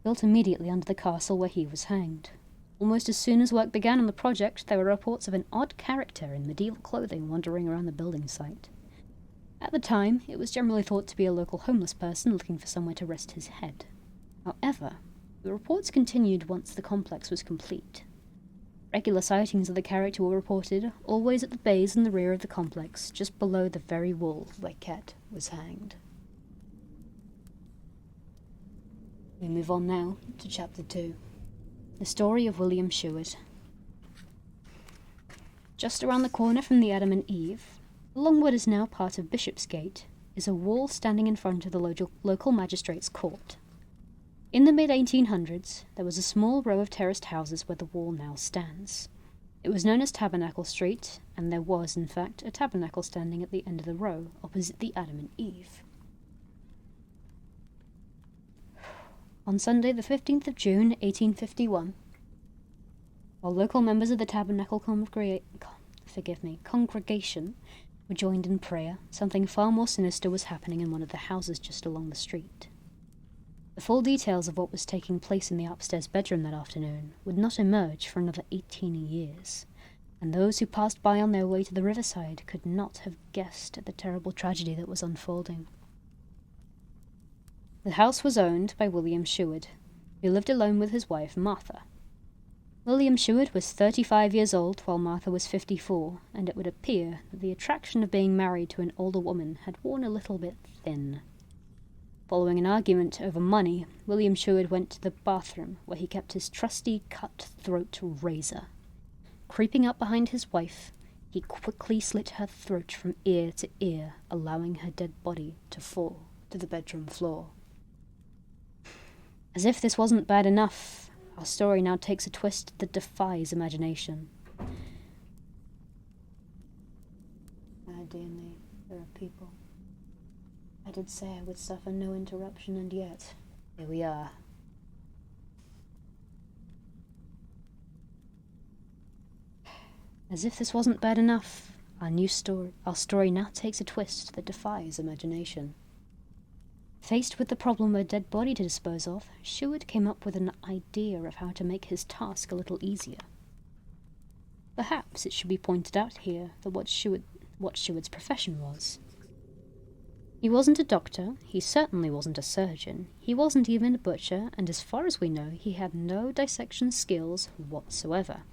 Built immediately under the castle where he was hanged. Almost as soon as work began on the project, there were reports of an odd character in medieval clothing wandering around the building site. At the time, it was generally thought to be a local homeless person looking for somewhere to rest his head. However, the reports continued once the complex was complete. Regular sightings of the character were reported, always at the bays in the rear of the complex, just below the very wall where Kett was hanged. We move on now to Chapter 2. The story of William Shewett. Just around the corner from the Adam and Eve, along what is now part of Bishopsgate, is a wall standing in front of the local magistrate's court. In the mid-1800s, there was a small row of terraced houses where the wall now stands. It was known as Tabernacle Street, and there was, in fact, a tabernacle standing at the end of the row, opposite the Adam and Eve. On Sunday the 15th of June, 1851, while local members of the Tabernacle congregation were joined in prayer, something far more sinister was happening in one of the houses just along the street. The full details of what was taking place in the upstairs bedroom that afternoon would not emerge for another 18 years, and those who passed by on their way to the riverside could not have guessed at the terrible tragedy that was unfolding. The house was owned by William Shewett, who lived alone with his wife Martha. William Shewett was 35 years old while Martha was 54, and it would appear that the attraction of being married to an older woman had worn a little bit thin. Following an argument over money, William Shewett went to the bathroom where he kept his trusty cut-throat razor. Creeping up behind his wife, he quickly slit her throat from ear to ear, allowing her dead body to fall to the bedroom floor. As if this wasn't bad enough, our story now takes a twist that defies imagination. Ah, dear me, there are people. I did say I would suffer no interruption, and yet, here we are. As if this wasn't bad enough, our story now takes a twist that defies imagination. Faced with the problem of a dead body to dispose of, Stuart came up with an idea of how to make his task a little easier. Perhaps it should be pointed out here that what Stuart's profession was. He wasn't a doctor, he certainly wasn't a surgeon, he wasn't even a butcher, and as far as we know, he had no dissection skills whatsoever.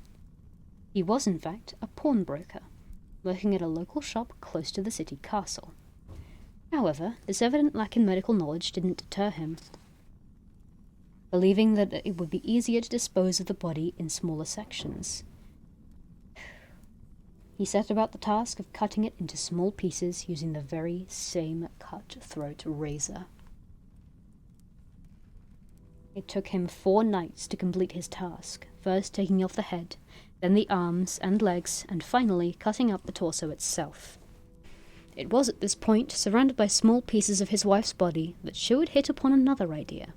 He was, in fact, a pawnbroker, working at a local shop close to the city castle. However, this evident lack in medical knowledge didn't deter him. Believing that it would be easier to dispose of the body in smaller sections, he set about the task of cutting it into small pieces using the very same cut-throat razor. It took him 4 nights to complete his task, first taking off the head, then the arms and legs, and finally cutting up the torso itself. It was at this point, surrounded by small pieces of his wife's body, that Shewett hit upon another idea.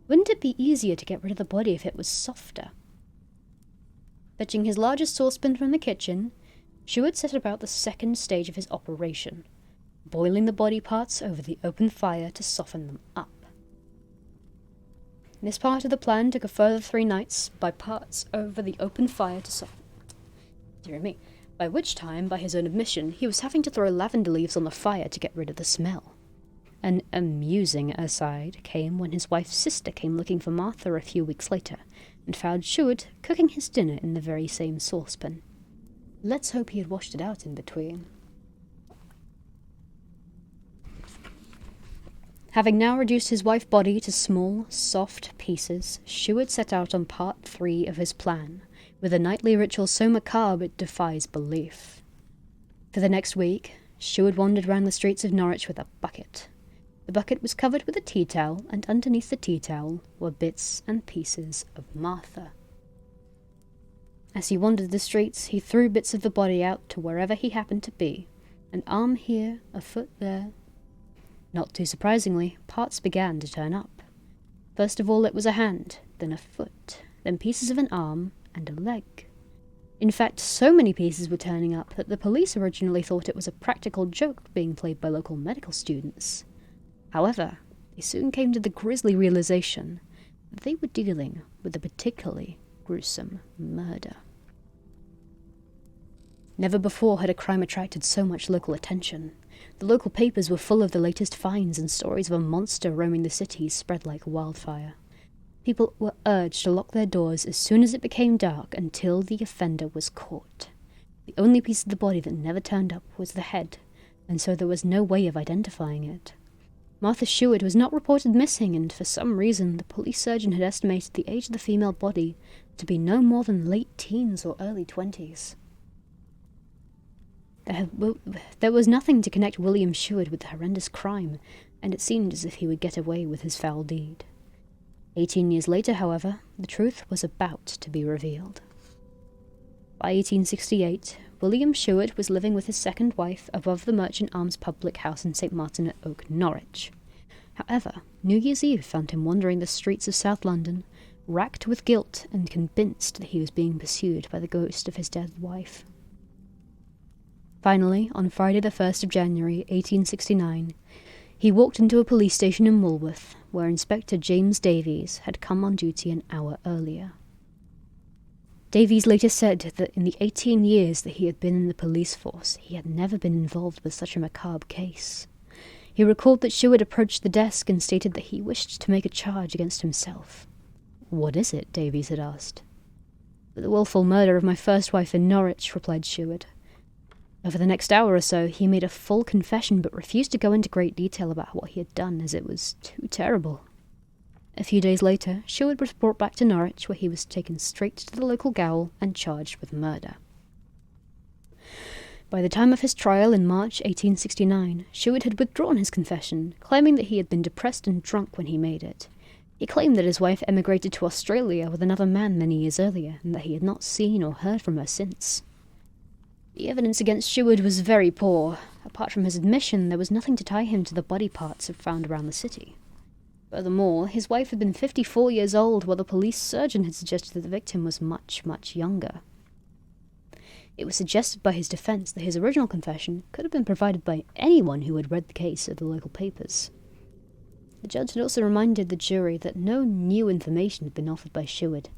Wouldn't it be easier to get rid of the body if it was softer? Fetching his largest saucepan from the kitchen, Shewett set about the second stage of his operation, boiling the body parts over the open fire to soften them up. This part of the plan took a further 3 nights, by parts over the open fire to soften. Dear me. By which time, by his own admission, he was having to throw lavender leaves on the fire to get rid of the smell. An amusing aside came when his wife's sister came looking for Martha a few weeks later, and found Stuart cooking his dinner in the very same saucepan. Let's hope he had washed it out in between. Having now reduced his wife's body to small, soft pieces, Stuart set out on part 3 of his plan, with a nightly ritual so macabre it defies belief. For the next week, Shewett wandered round the streets of Norwich with a bucket. The bucket was covered with a tea towel, and underneath the tea towel were bits and pieces of Martha. As he wandered the streets, he threw bits of the body out to wherever he happened to be, an arm here, a foot there. Not too surprisingly, parts began to turn up. First of all it was a hand, then a foot, then pieces of an arm and a leg. In fact, so many pieces were turning up that the police originally thought it was a practical joke being played by local medical students. However, they soon came to the grisly realization that they were dealing with a particularly gruesome murder. Never before had a crime attracted so much local attention. The local papers were full of the latest finds, and stories of a monster roaming the cities spread like wildfire. People were urged to lock their doors as soon as it became dark until the offender was caught. The only piece of the body that never turned up was the head, and so there was no way of identifying it. Martha Shewett was not reported missing, and for some reason the police surgeon had estimated the age of the female body to be no more than late teens or early 20s. There was nothing to connect William Shewett with the horrendous crime, and it seemed as if he would get away with his foul deed. 18 years later, however, the truth was about to be revealed. By 1868, William Shewett was living with his second wife above the Merchant Arms public house in St. Martin at Oak, Norwich. However, New Year's Eve found him wandering the streets of South London, racked with guilt and convinced that he was being pursued by the ghost of his dead wife. Finally, on Friday the 1st of January, 1869, he walked into a police station in Woolworth, where Inspector James Davies had come on duty an hour earlier. Davies later said that in the 18 years that he had been in the police force, he had never been involved with such a macabre case. He recalled that Shewett approached the desk and stated that he wished to make a charge against himself. "What is it?" Davies had asked. "The wilful murder of my first wife in Norwich," replied Shewett. Over the next hour or so, he made a full confession but refused to go into great detail about what he had done, as it was too terrible. A few days later, Shewett was brought back to Norwich, where he was taken straight to the local gaol and charged with murder. By the time of his trial in March 1869, Shewett had withdrawn his confession, claiming that he had been depressed and drunk when he made it. He claimed that his wife emigrated to Australia with another man many years earlier, and that he had not seen or heard from her since. The evidence against Shewett was very poor. Apart from his admission, there was nothing to tie him to the body parts found around the city. Furthermore, his wife had been 54 years old, while the police surgeon had suggested that the victim was much, much younger. It was suggested by his defense that his original confession could have been provided by anyone who had read the case at the local papers. The judge had also reminded the jury that no new information had been offered by Shewett,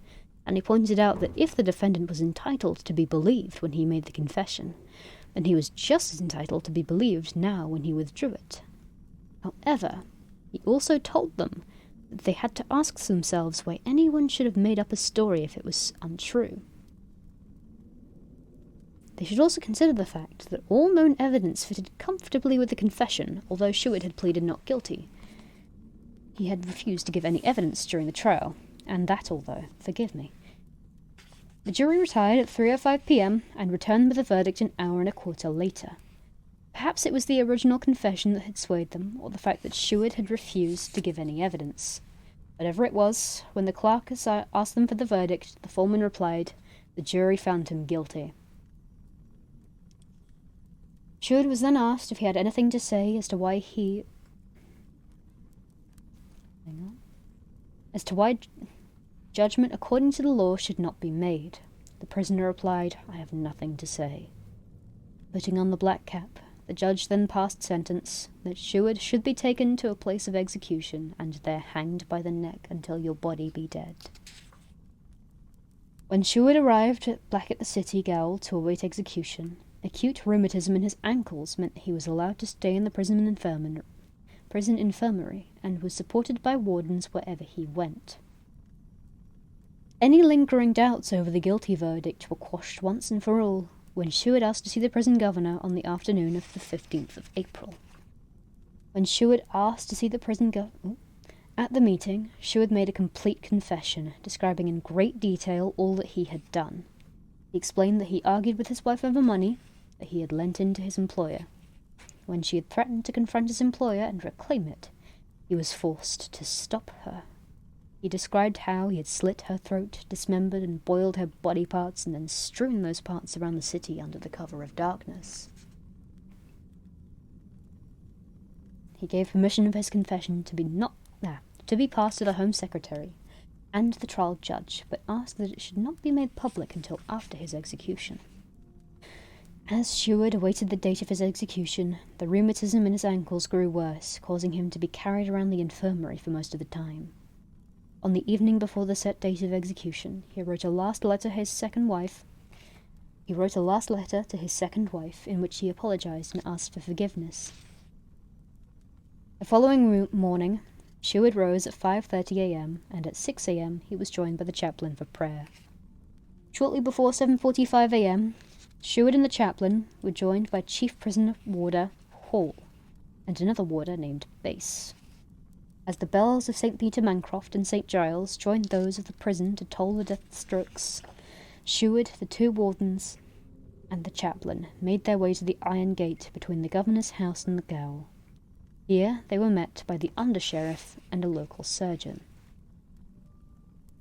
and he pointed out that if the defendant was entitled to be believed when he made the confession, then he was just as entitled to be believed now when he withdrew it. However, he also told them that they had to ask themselves why anyone should have made up a story if it was untrue. They should also consider the fact that all known evidence fitted comfortably with the confession, although Shewett had pleaded not guilty. He had refused to give any evidence during the trial, and that although, forgive me. The jury retired at 3:05 p.m. and returned with a verdict an hour and a quarter later. Perhaps it was the original confession that had swayed them, or the fact that Shewett had refused to give any evidence. Whatever it was, when the clerk asked them for the verdict, the foreman replied, "The jury found him guilty." Shewett was then asked if he had anything to say as to why judgment according to the law should not be made. The prisoner replied, "I have nothing to say." Putting on the black cap, the judge then passed sentence that Shewett should be taken to a place of execution and there hanged by the neck until your body be dead. When Shewett arrived back at the city gaol to await execution, acute rheumatism in his ankles meant that he was allowed to stay in the prison infirmary and was supported by wardens wherever he went. Any lingering doubts over the guilty verdict were quashed once and for all when Shewett asked to see the prison governor on the afternoon of the 15th of April. When Shewett asked to see the prison governor at the meeting, Shewett made a complete confession, describing in great detail all that he had done. He explained that he argued with his wife over money that he had lent in to his employer. When she had threatened to confront his employer and reclaim it, he was forced to stop her. He described how he had slit her throat, dismembered and boiled her body parts, and then strewn those parts around the city under the cover of darkness. He gave permission of his confession to be passed to the Home Secretary and the trial judge, but asked that it should not be made public until after his execution. As Shewett awaited the date of his execution, the rheumatism in his ankles grew worse, causing him to be carried around the infirmary for most of the time. On the evening before the set date of execution, he wrote a last letter to his second wife in which he apologized and asked for forgiveness. The following morning, Shewett rose at 5:30 a.m., and at 6 a.m. he was joined by the chaplain for prayer. Shortly before 7:45 a.m., Shewett and the chaplain were joined by Chief Prison Warder Hall and another warder named Bass. As the bells of St. Peter Mancroft and St. Giles joined those of the prison to toll the death strokes, Shewett, the two wardens, and the chaplain made their way to the iron gate between the governor's house and the gaol. Here they were met by the under-sheriff and a local surgeon.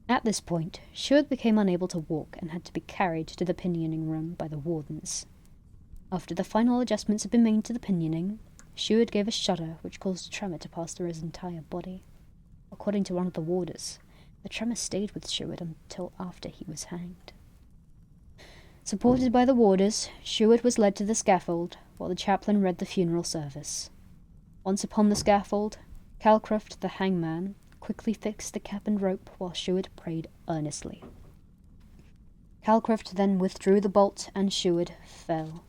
At this point, Shewett became unable to walk and had to be carried to the pinioning room by the wardens. After the final adjustments had been made to the pinioning, Shewett gave a shudder which caused a tremor to pass through his entire body. According to one of the warders, the tremor stayed with Shewett until after he was hanged. Supported by the warders, Shewett was led to the scaffold, while the chaplain read the funeral service. Once upon the scaffold, Calcraft, the hangman, quickly fixed the cap and rope while Shewett prayed earnestly. Calcraft then withdrew the bolt, and Shewett fell.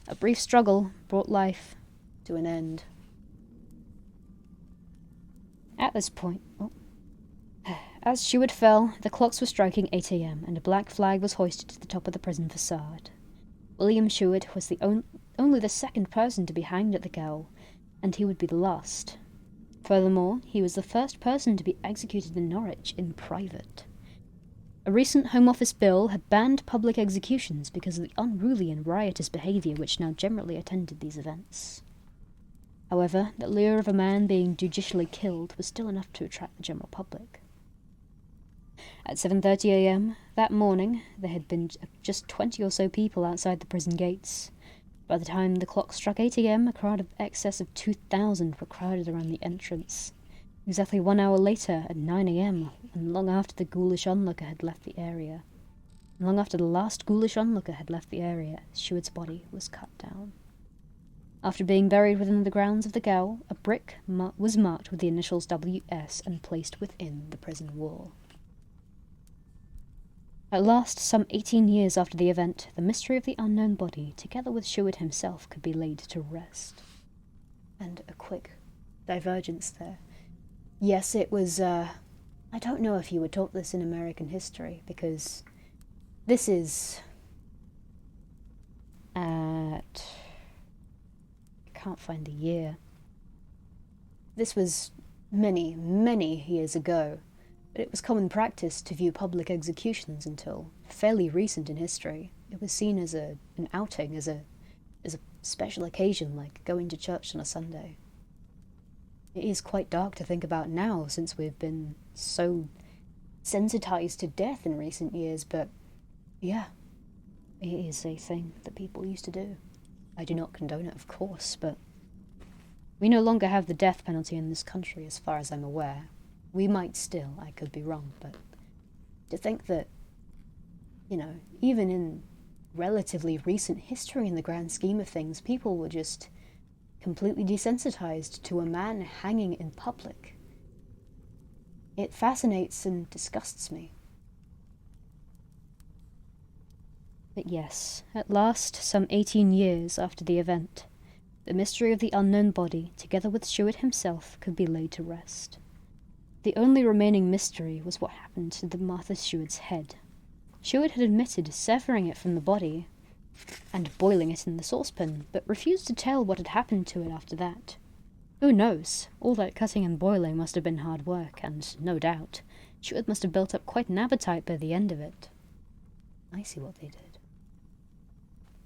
A brief struggle brought life to an end. At this point, as Shewett fell, the clocks were striking 8 a.m., and a black flag was hoisted to the top of the prison facade. William Shewett was only the second person to be hanged at the gaol, and he would be the last. Furthermore, he was the first person to be executed in Norwich in private. A recent Home Office bill had banned public executions because of the unruly and riotous behaviour which now generally attended these events. However, the lure of a man being judicially killed was still enough to attract the general public. At 7:30 a.m. that morning, there had been just 20 or so people outside the prison gates. By the time the clock struck 8 a.m., a crowd of excess of 2,000 were crowded around the entrance. Exactly 1 hour later, at 9 a.m., and long after the ghoulish onlooker had left the area, Shewett's body was cut down. After being buried within the grounds of the gaol, a brick was marked with the initials W.S. and placed within the prison wall. At last, some 18 years after the event, the mystery of the unknown body, together with Shewett himself, could be laid to rest. And a quick divergence there. Yes, it was, I don't know if you would taught this in American history, because this is I can't find the year. This was many, many years ago, but it was common practice to view public executions until fairly recent in history. It was seen as an outing, as a special occasion, like going to church on a Sunday. It is quite dark to think about now, since we've been so sensitized to death in recent years, but yeah, it is a thing that people used to do. I do not condone it, of course, but we no longer have the death penalty in this country, as far as I'm aware. We might still, I could be wrong, but to think that, even in relatively recent history in the grand scheme of things, people were just completely desensitized to a man hanging in public. It fascinates and disgusts me. But yes, at last, some 18 years after the event, the mystery of the unknown body, together with Stuart himself, could be laid to rest. The only remaining mystery was what happened to the Martha Stewart's head. Stuart had admitted severing it from the body and boiling it in the saucepan, but refused to tell what had happened to it after that. Who knows? All that cutting and boiling must have been hard work, and, no doubt, Stuart must have built up quite an appetite by the end of it. I see what they did.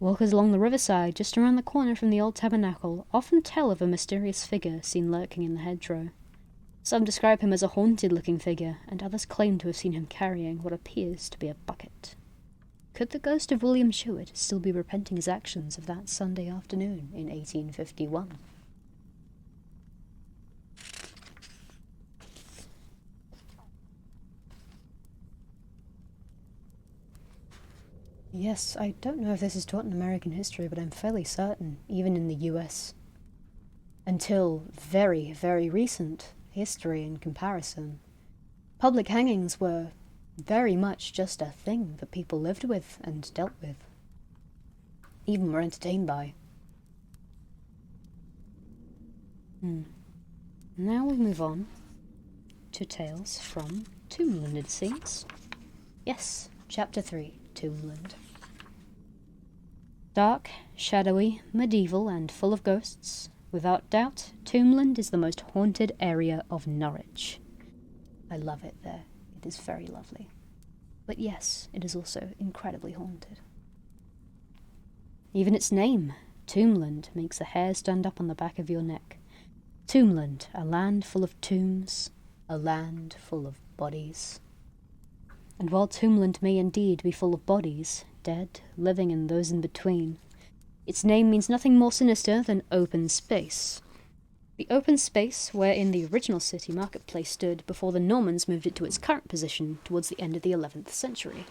Walkers along the riverside, just around the corner from the old tabernacle, often tell of a mysterious figure seen lurking in the hedgerow. Some describe him as a haunted-looking figure, and others claim to have seen him carrying what appears to be a bucket. Could the ghost of William Shewett still be repenting his actions of that Sunday afternoon in 1851? Yes, I don't know if this is taught in American history, but I'm fairly certain, even in the US, until very, very recent history in comparison, public hangings were very much just a thing that people lived with and dealt with, even were entertained by. Now we move on to tales from Tombland, it seems. Yes, Chapter 3, Tombland. Dark, shadowy, medieval, and full of ghosts, without doubt, Tombland is the most haunted area of Norwich. I love it there. It is very lovely. But yes, it is also incredibly haunted. Even its name, Tombland, makes the hair stand up on the back of your neck. Tombland, a land full of tombs, A land full of bodies. and while Tombland may indeed be full of bodies, dead, living, and those in between, its name means nothing more sinister than open space. The open space wherein the original city marketplace stood before the Normans moved it to its current position towards the end of the 11th century.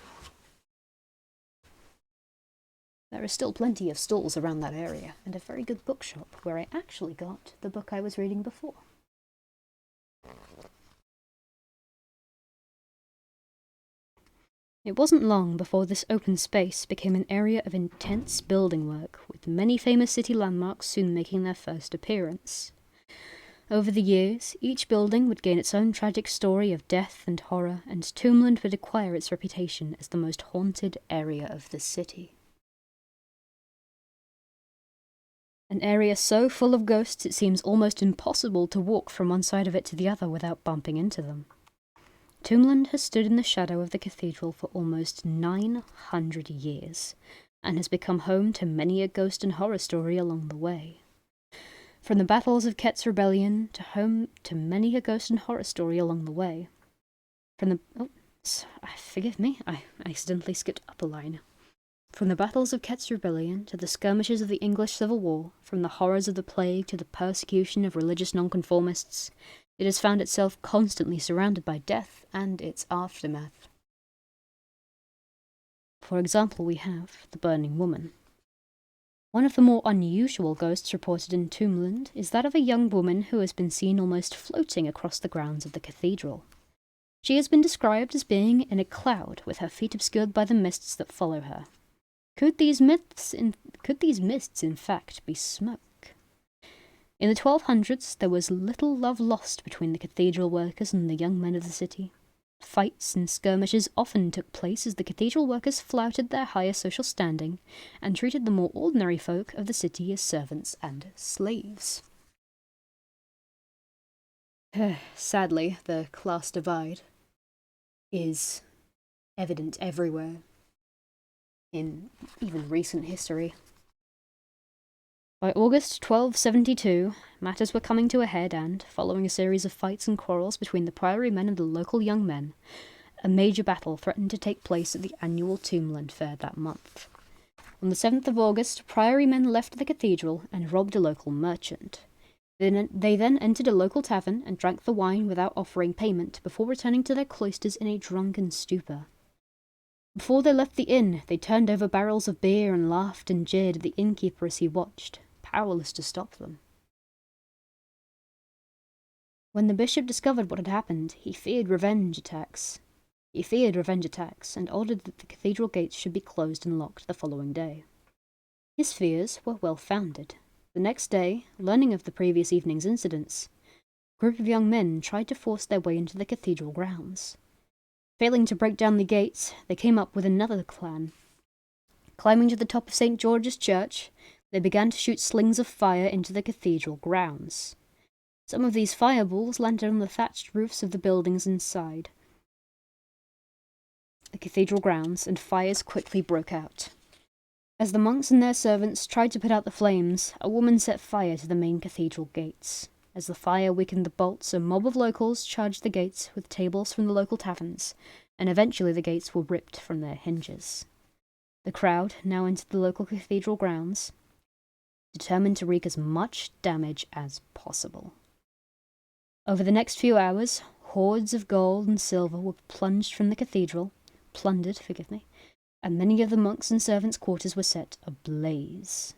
There are still plenty of stalls around that area, and a very good bookshop where I actually got the book I was reading before. It wasn't long before this open space became an area of intense building work, with many famous city landmarks soon making their first appearance. Over the years, each building would gain its own tragic story of death and horror, and Tombland would acquire its reputation as the most haunted area of the city. An area so full of ghosts it seems almost impossible to walk from one side of it to the other without bumping into them. Tombland has stood in the shadow of the cathedral for almost 900 years, and has become home to many a ghost and horror story along the way. From the battles of Kett's Rebellion to home to many a ghost and horror story along the way. Forgive me, I accidentally skipped up a line. From the battles of Kett's Rebellion to the skirmishes of the English Civil War, from the horrors of the plague to the persecution of religious nonconformists, it has found itself constantly surrounded by death and its aftermath. For example, we have the Burning Woman. One of the more unusual ghosts reported in Tombland is that of a young woman who has been seen almost floating across the grounds of the cathedral. She has been described as being in a cloud with her feet obscured by the mists that follow her. Could these mists in fact be smoke? In the 1200s, there was little love lost between the cathedral workers and the young men of the city. Fights and skirmishes often took place as the cathedral workers flouted their higher social standing and treated the more ordinary folk of the city as servants and slaves. Sadly, the class divide is evident everywhere in even recent history. By August 1272, matters were coming to a head and, following a series of fights and quarrels between the priory men and the local young men, a major battle threatened to take place at the annual Tombland Fair that month. On the 7th of August, priory men left the cathedral and robbed a local merchant. They then entered a local tavern and drank the wine without offering payment before returning to their cloisters in a drunken stupor. Before they left the inn, they turned over barrels of beer and laughed and jeered at the innkeeper as he watched, powerless to stop them. When the bishop discovered what had happened, he feared revenge attacks and ordered that the cathedral gates should be closed and locked the following day. His fears were well founded. The next day, learning of the previous evening's incidents, a group of young men tried to force their way into the cathedral grounds. Failing to break down the gates, they came up with another plan. Climbing to the top of St. George's Church, they began to shoot slings of fire into the cathedral grounds. Some of these fireballs landed on the thatched roofs of the buildings inside the cathedral grounds, and fires quickly broke out. As the monks and their servants tried to put out the flames, a woman set fire to the main cathedral gates. As the fire weakened the bolts, a mob of locals charged the gates with tables from the local taverns, and eventually the gates were ripped from their hinges. The crowd now entered the local cathedral grounds, determined to wreak as much damage as possible. Over the next few hours, hoards of gold and silver were plundered, and many of the monks' and servants' quarters were set ablaze.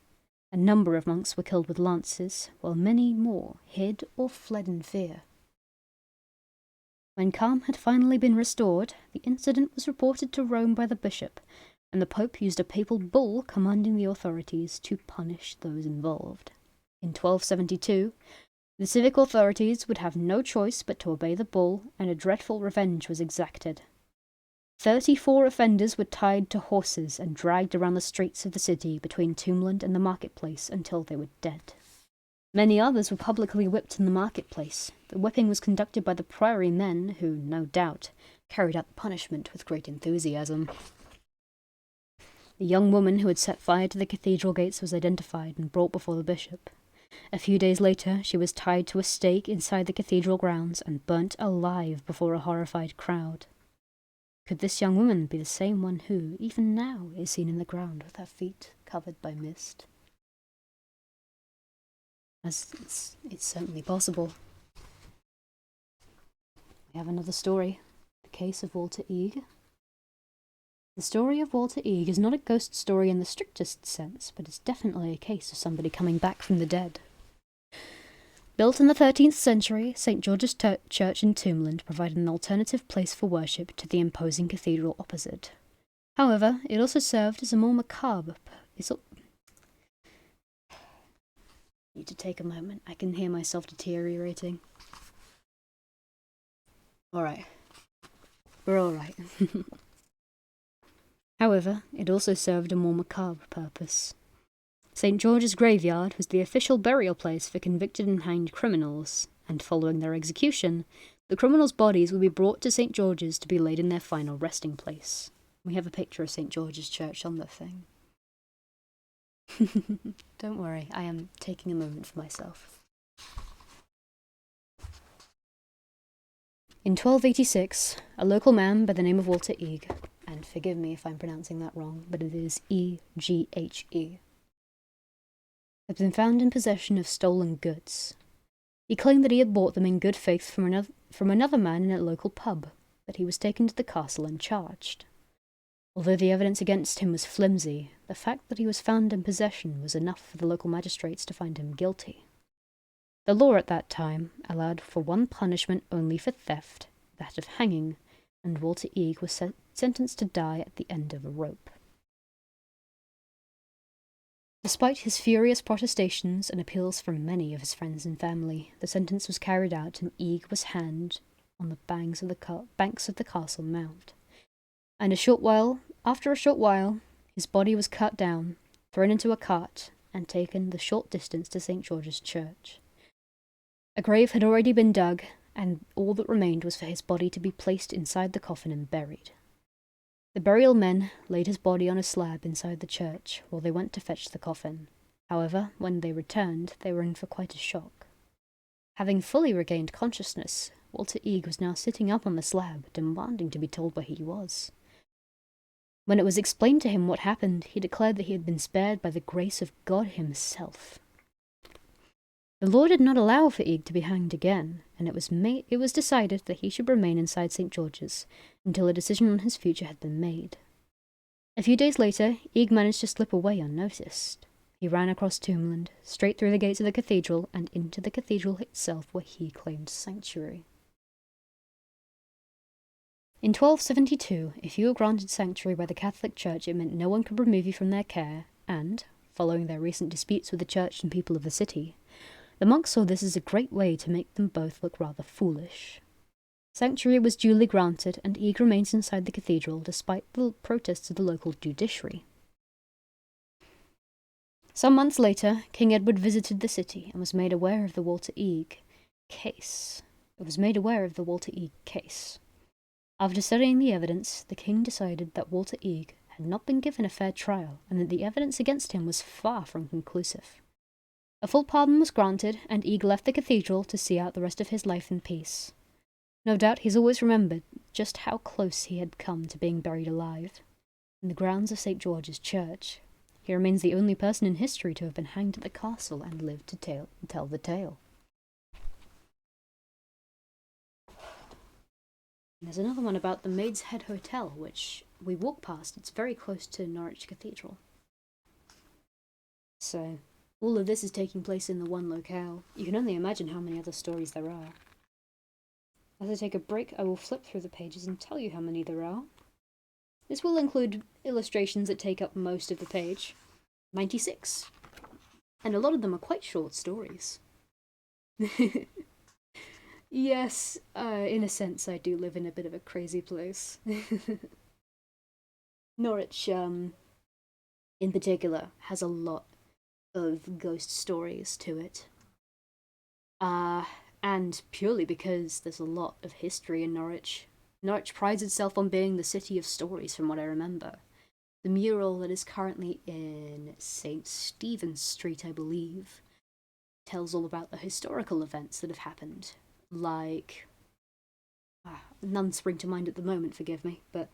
A number of monks were killed with lances, while many more hid or fled in fear. When calm had finally been restored, the incident was reported to Rome by the bishop, and the Pope used a papal bull commanding the authorities to punish those involved. In 1272, the civic authorities would have no choice but to obey the bull, and a dreadful revenge was exacted. 34 offenders were tied to horses and dragged around the streets of the city between Tombland and the marketplace until they were dead. Many others were publicly whipped in the marketplace. The whipping was conducted by the priory men who, no doubt, carried out the punishment with great enthusiasm. The young woman who had set fire to the cathedral gates was identified and brought before the bishop. A few days later, she was tied to a stake inside the cathedral grounds and burnt alive before a horrified crowd. Could this young woman be the same one who, even now, is seen in the ground with her feet covered by mist? As it's certainly possible. We have another story, the case of Walter Eage. The story of Walter Eage is not a ghost story in the strictest sense, but it's definitely a case of somebody coming back from the dead. Built in the 13th century, St. George's Church in Tombland provided an alternative place for worship to the imposing cathedral opposite. However, it also served as a more macabre... Need to take a moment. I can hear myself deteriorating. Alright. We're alright. However, it also served a more macabre purpose. St. George's Graveyard was the official burial place for convicted and hanged criminals, and following their execution, the criminals' bodies would be brought to St. George's to be laid in their final resting place. We have a picture of St. George's Church on the thing. Don't worry, I am taking a moment for myself. In 1286, a local man by the name of Walter Eage, and forgive me if I'm pronouncing that wrong, but it is E-G-H-E, had been found in possession of stolen goods. He claimed that he had bought them in good faith from another man in a local pub, but he was taken to the castle and charged. Although the evidence against him was flimsy, the fact that he was found in possession was enough for the local magistrates to find him guilty. The law at that time allowed for one punishment only for theft, that of hanging, and Walter Eage was sentenced to die at the end of a rope. Despite his furious protestations and appeals from many of his friends and family, the sentence was carried out and Eage was hanged on the banks of the castle mount. And after a short while, his body was cut down, thrown into a cart, and taken the short distance to St. George's Church. A grave had already been dug, and all that remained was for his body to be placed inside the coffin and buried. The burial men laid his body on a slab inside the church while they went to fetch the coffin. However, when they returned, they were in for quite a shock. Having fully regained consciousness, Walter Eage was now sitting up on the slab, demanding to be told where he was. When it was explained to him what happened, he declared that he had been spared by the grace of God himself. The law did not allow for Eage to be hanged again, and it was decided that he should remain inside St. George's until a decision on his future had been made. A few days later, Eage managed to slip away unnoticed. He ran across Tombland, straight through the gates of the cathedral, and into the cathedral itself where he claimed sanctuary. In 1272, if you were granted sanctuary by the Catholic Church, it meant no one could remove you from their care, and, following their recent disputes with the church and people of the city, the monks saw this as a great way to make them both look rather foolish. Sanctuary was duly granted, and Eage remains inside the cathedral despite the protests of the local judiciary. Some months later, King Edward visited the city and was made aware of the Walter Eage case. After studying the evidence, the king decided that Walter Eage had not been given a fair trial, and that the evidence against him was far from conclusive. A full pardon was granted, and Eagle left the cathedral to see out the rest of his life in peace. No doubt he's always remembered just how close he had come to being buried alive. In the grounds of St. George's Church, he remains the only person in history to have been hanged at the castle and lived to tell the tale. There's another one about the Maid's Head Hotel, which we walk past. It's very close to Norwich Cathedral. So, all of this is taking place in the one locale. You can only imagine how many other stories there are. As I take a break, I will flip through the pages and tell you how many there are. This will include illustrations that take up most of the page. 96. And a lot of them are quite short stories. Yes, in a sense I do live in a bit of a crazy place. Norwich, in particular, has a lot of ghost stories to it. And purely because there's a lot of history in Norwich. Norwich prides itself on being the city of stories, from what I remember. The mural that is currently in St. Stephen's Street, I believe, tells all about the historical events that have happened. Like, none spring to mind at the moment, forgive me, but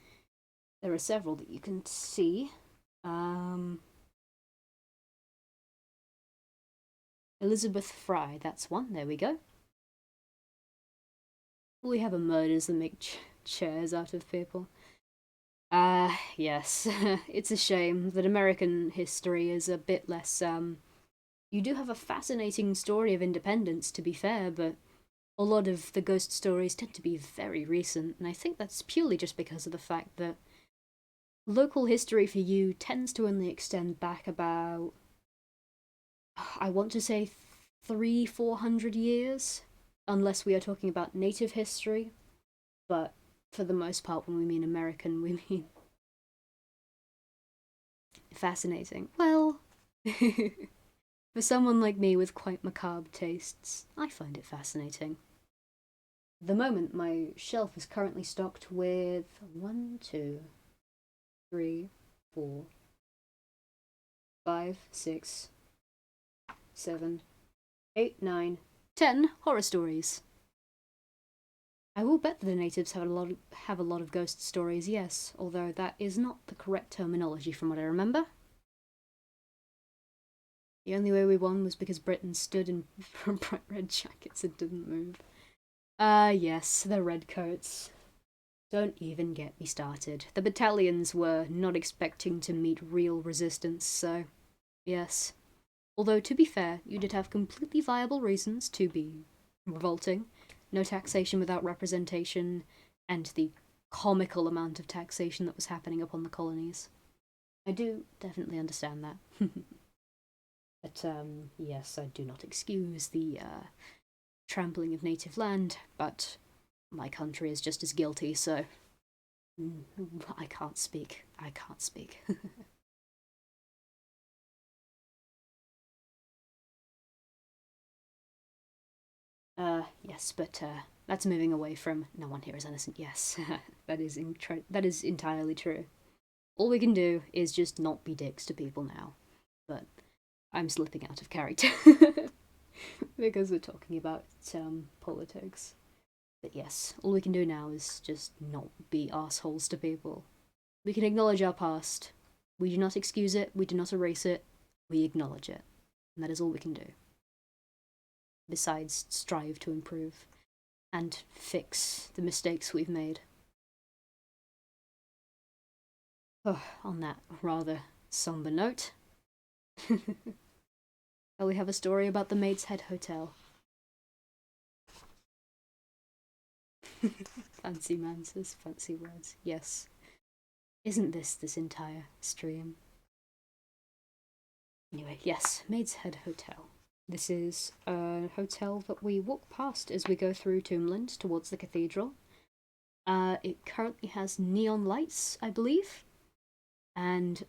there are several that you can see. Elizabeth Fry, that's one, there we go. We have a murders that make chairs out of people. Yes, it's a shame that American history is a bit less, you do have a fascinating story of independence, to be fair, but a lot of the ghost stories tend to be very recent, and I think that's purely just because of the fact that local history for you tends to only extend back about, I want to say 300-400 years, unless we are talking about native history, but for the most part when we mean American, we mean fascinating. Well, for someone like me with quite macabre tastes, I find it fascinating. At the moment, my shelf is currently stocked with 1, 2, 3, 4, 5, 6, 7, 8, 9, 10 horror stories. I will bet that the natives have a lot of ghost stories, yes, although that is not the correct terminology from what I remember. The only way we won was because Britain stood in bright red jackets and didn't move. Yes, the redcoats. Don't even get me started. The battalions were not expecting to meet real resistance, so yes. Although, to be fair, you did have completely viable reasons to be revolting. No taxation without representation, and the comical amount of taxation that was happening upon the colonies. I do definitely understand that. But, yes, I do not excuse the, trampling of native land, but my country is just as guilty, so I can't speak. I can't speak. Yes, but that's moving away from no one here is innocent. Yes, that is entirely true. All we can do is just not be dicks to people now. But I'm slipping out of character because we're talking about politics. But yes, all we can do now is just not be assholes to people. We can acknowledge our past. We do not excuse it. We do not erase it. We acknowledge it, and that is all we can do. Besides, strive to improve and fix the mistakes we've made. Oh, on that rather somber note, we have a story about the Maid's Head Hotel. Fancy man says fancy words. Yes. Isn't this entire stream? Anyway, yes, Maid's Head Hotel. This is a hotel that we walk past as we go through Tombland towards the cathedral. It currently has neon lights, I believe. And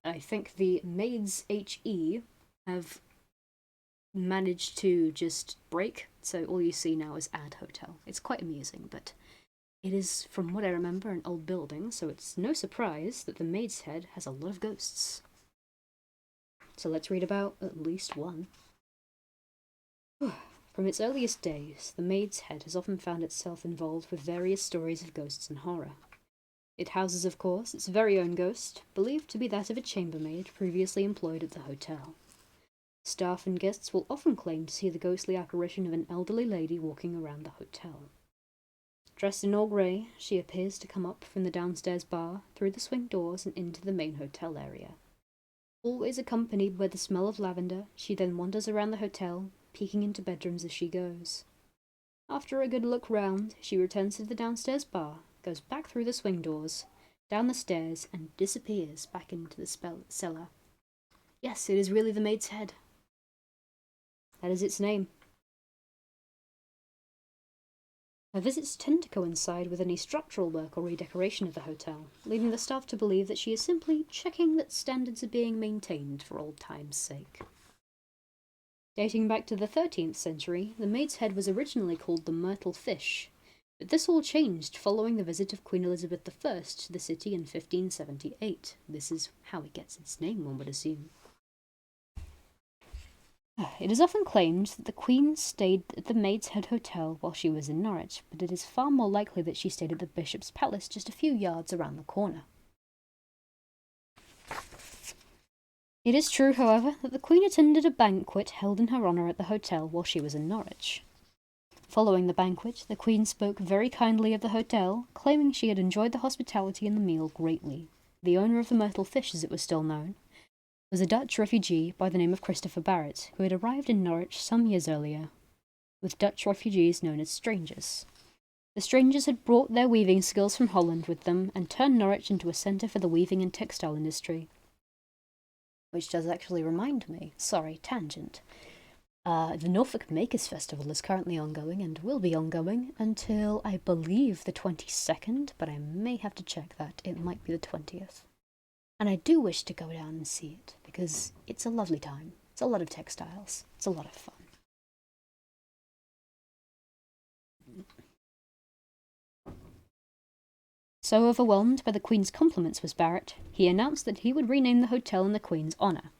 I think the Maids HE have managed to just break, so all you see now is Ad Hotel. It's quite amusing, but It is, from what I remember, an old building, so it's no surprise that the Maid's Head has a lot of ghosts. So let's read about at least one. From its earliest days, the Maid's Head has often found itself involved with various stories of ghosts and horror. It houses, of course, its very own ghost, believed to be that of a chambermaid previously employed at the hotel. Staff and guests will often claim to see the ghostly apparition of an elderly lady walking around the hotel. Dressed in all grey, she appears to come up from the downstairs bar, through the swing doors and into the main hotel area. Always accompanied by the smell of lavender, she then wanders around the hotel, peeking into bedrooms as she goes. After a good look round, she returns to the downstairs bar, goes back through the swing doors, down the stairs, and disappears back into the cellar. Yes, it is really the Maid's Head. That is its name. Her visits tend to coincide with any structural work or redecoration of the hotel, leading the staff to believe that she is simply checking that standards are being maintained for old time's sake. Dating back to the 13th century, the Maid's Head was originally called the Myrtle Fish, but this all changed following the visit of Queen Elizabeth I to the city in 1578. This is how it gets its name, one would assume. It is often claimed that the Queen stayed at the Maid's Head Hotel while she was in Norwich, but it is far more likely that she stayed at the Bishop's Palace just a few yards around the corner. It is true, however, that the Queen attended a banquet held in her honour at the hotel while she was in Norwich. Following the banquet, the Queen spoke very kindly of the hotel, claiming she had enjoyed the hospitality and the meal greatly. The owner of the Myrtle Fish, as it was still known, was a Dutch refugee by the name of Christopher Barrett, who had arrived in Norwich some years earlier, with Dutch refugees known as strangers. The strangers had brought their weaving skills from Holland with them and turned Norwich into a centre for the weaving and textile industry. Which does actually remind me, sorry, tangent. The Norfolk Makers Festival is currently ongoing and will be ongoing until, I believe, the 22nd, but I may have to check that. It might be the 20th. And I do wish to go down and see it, because it's a lovely time. It's a lot of textiles. It's a lot of fun. So overwhelmed by the Queen's compliments was Barrett, he announced that he would rename the hotel in the Queen's honour.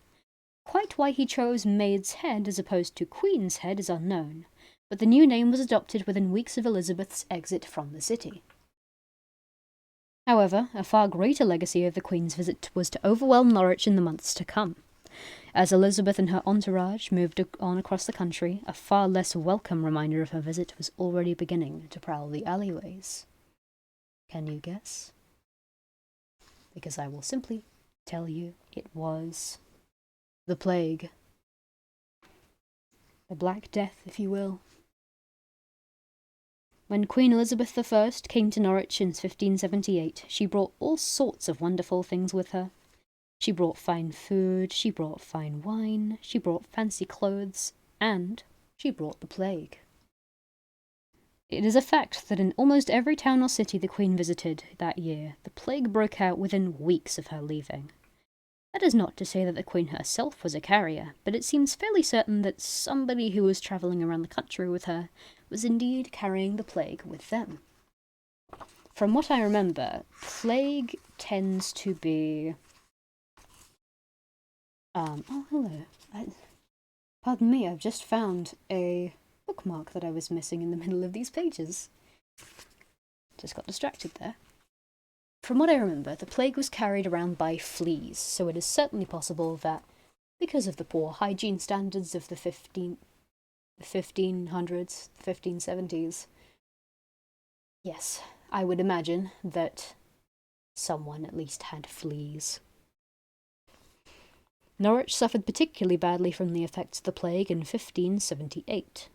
Quite why he chose Maid's Head as opposed to Queen's Head is unknown, but the new name was adopted within weeks of Elizabeth's exit from the city. However, a far greater legacy of the Queen's visit was to overwhelm Norwich in the months to come. As Elizabeth and her entourage moved on across the country, a far less welcome reminder of her visit was already beginning to prowl the alleyways. Can you guess? Because I will simply tell you it was the plague. The Black Death, if you will. When Queen Elizabeth I came to Norwich in 1578, she brought all sorts of wonderful things with her. She brought fine food, she brought fine wine, she brought fancy clothes, and she brought the plague. It is a fact that in almost every town or city the Queen visited that year, the plague broke out within weeks of her leaving. That is not to say that the Queen herself was a carrier, but it seems fairly certain that somebody who was travelling around the country with her was indeed carrying the plague with them. From what I remember, plague tends to be... oh, hello. Pardon me, I've just found a bookmark that I was missing in the middle of these pages. Just got distracted there. From what I remember, the plague was carried around by fleas, so it is certainly possible that, because of the poor hygiene standards of the 1500s, 1570s, yes, I would imagine that someone at least had fleas. Norwich suffered particularly badly from the effects of the plague in 1578.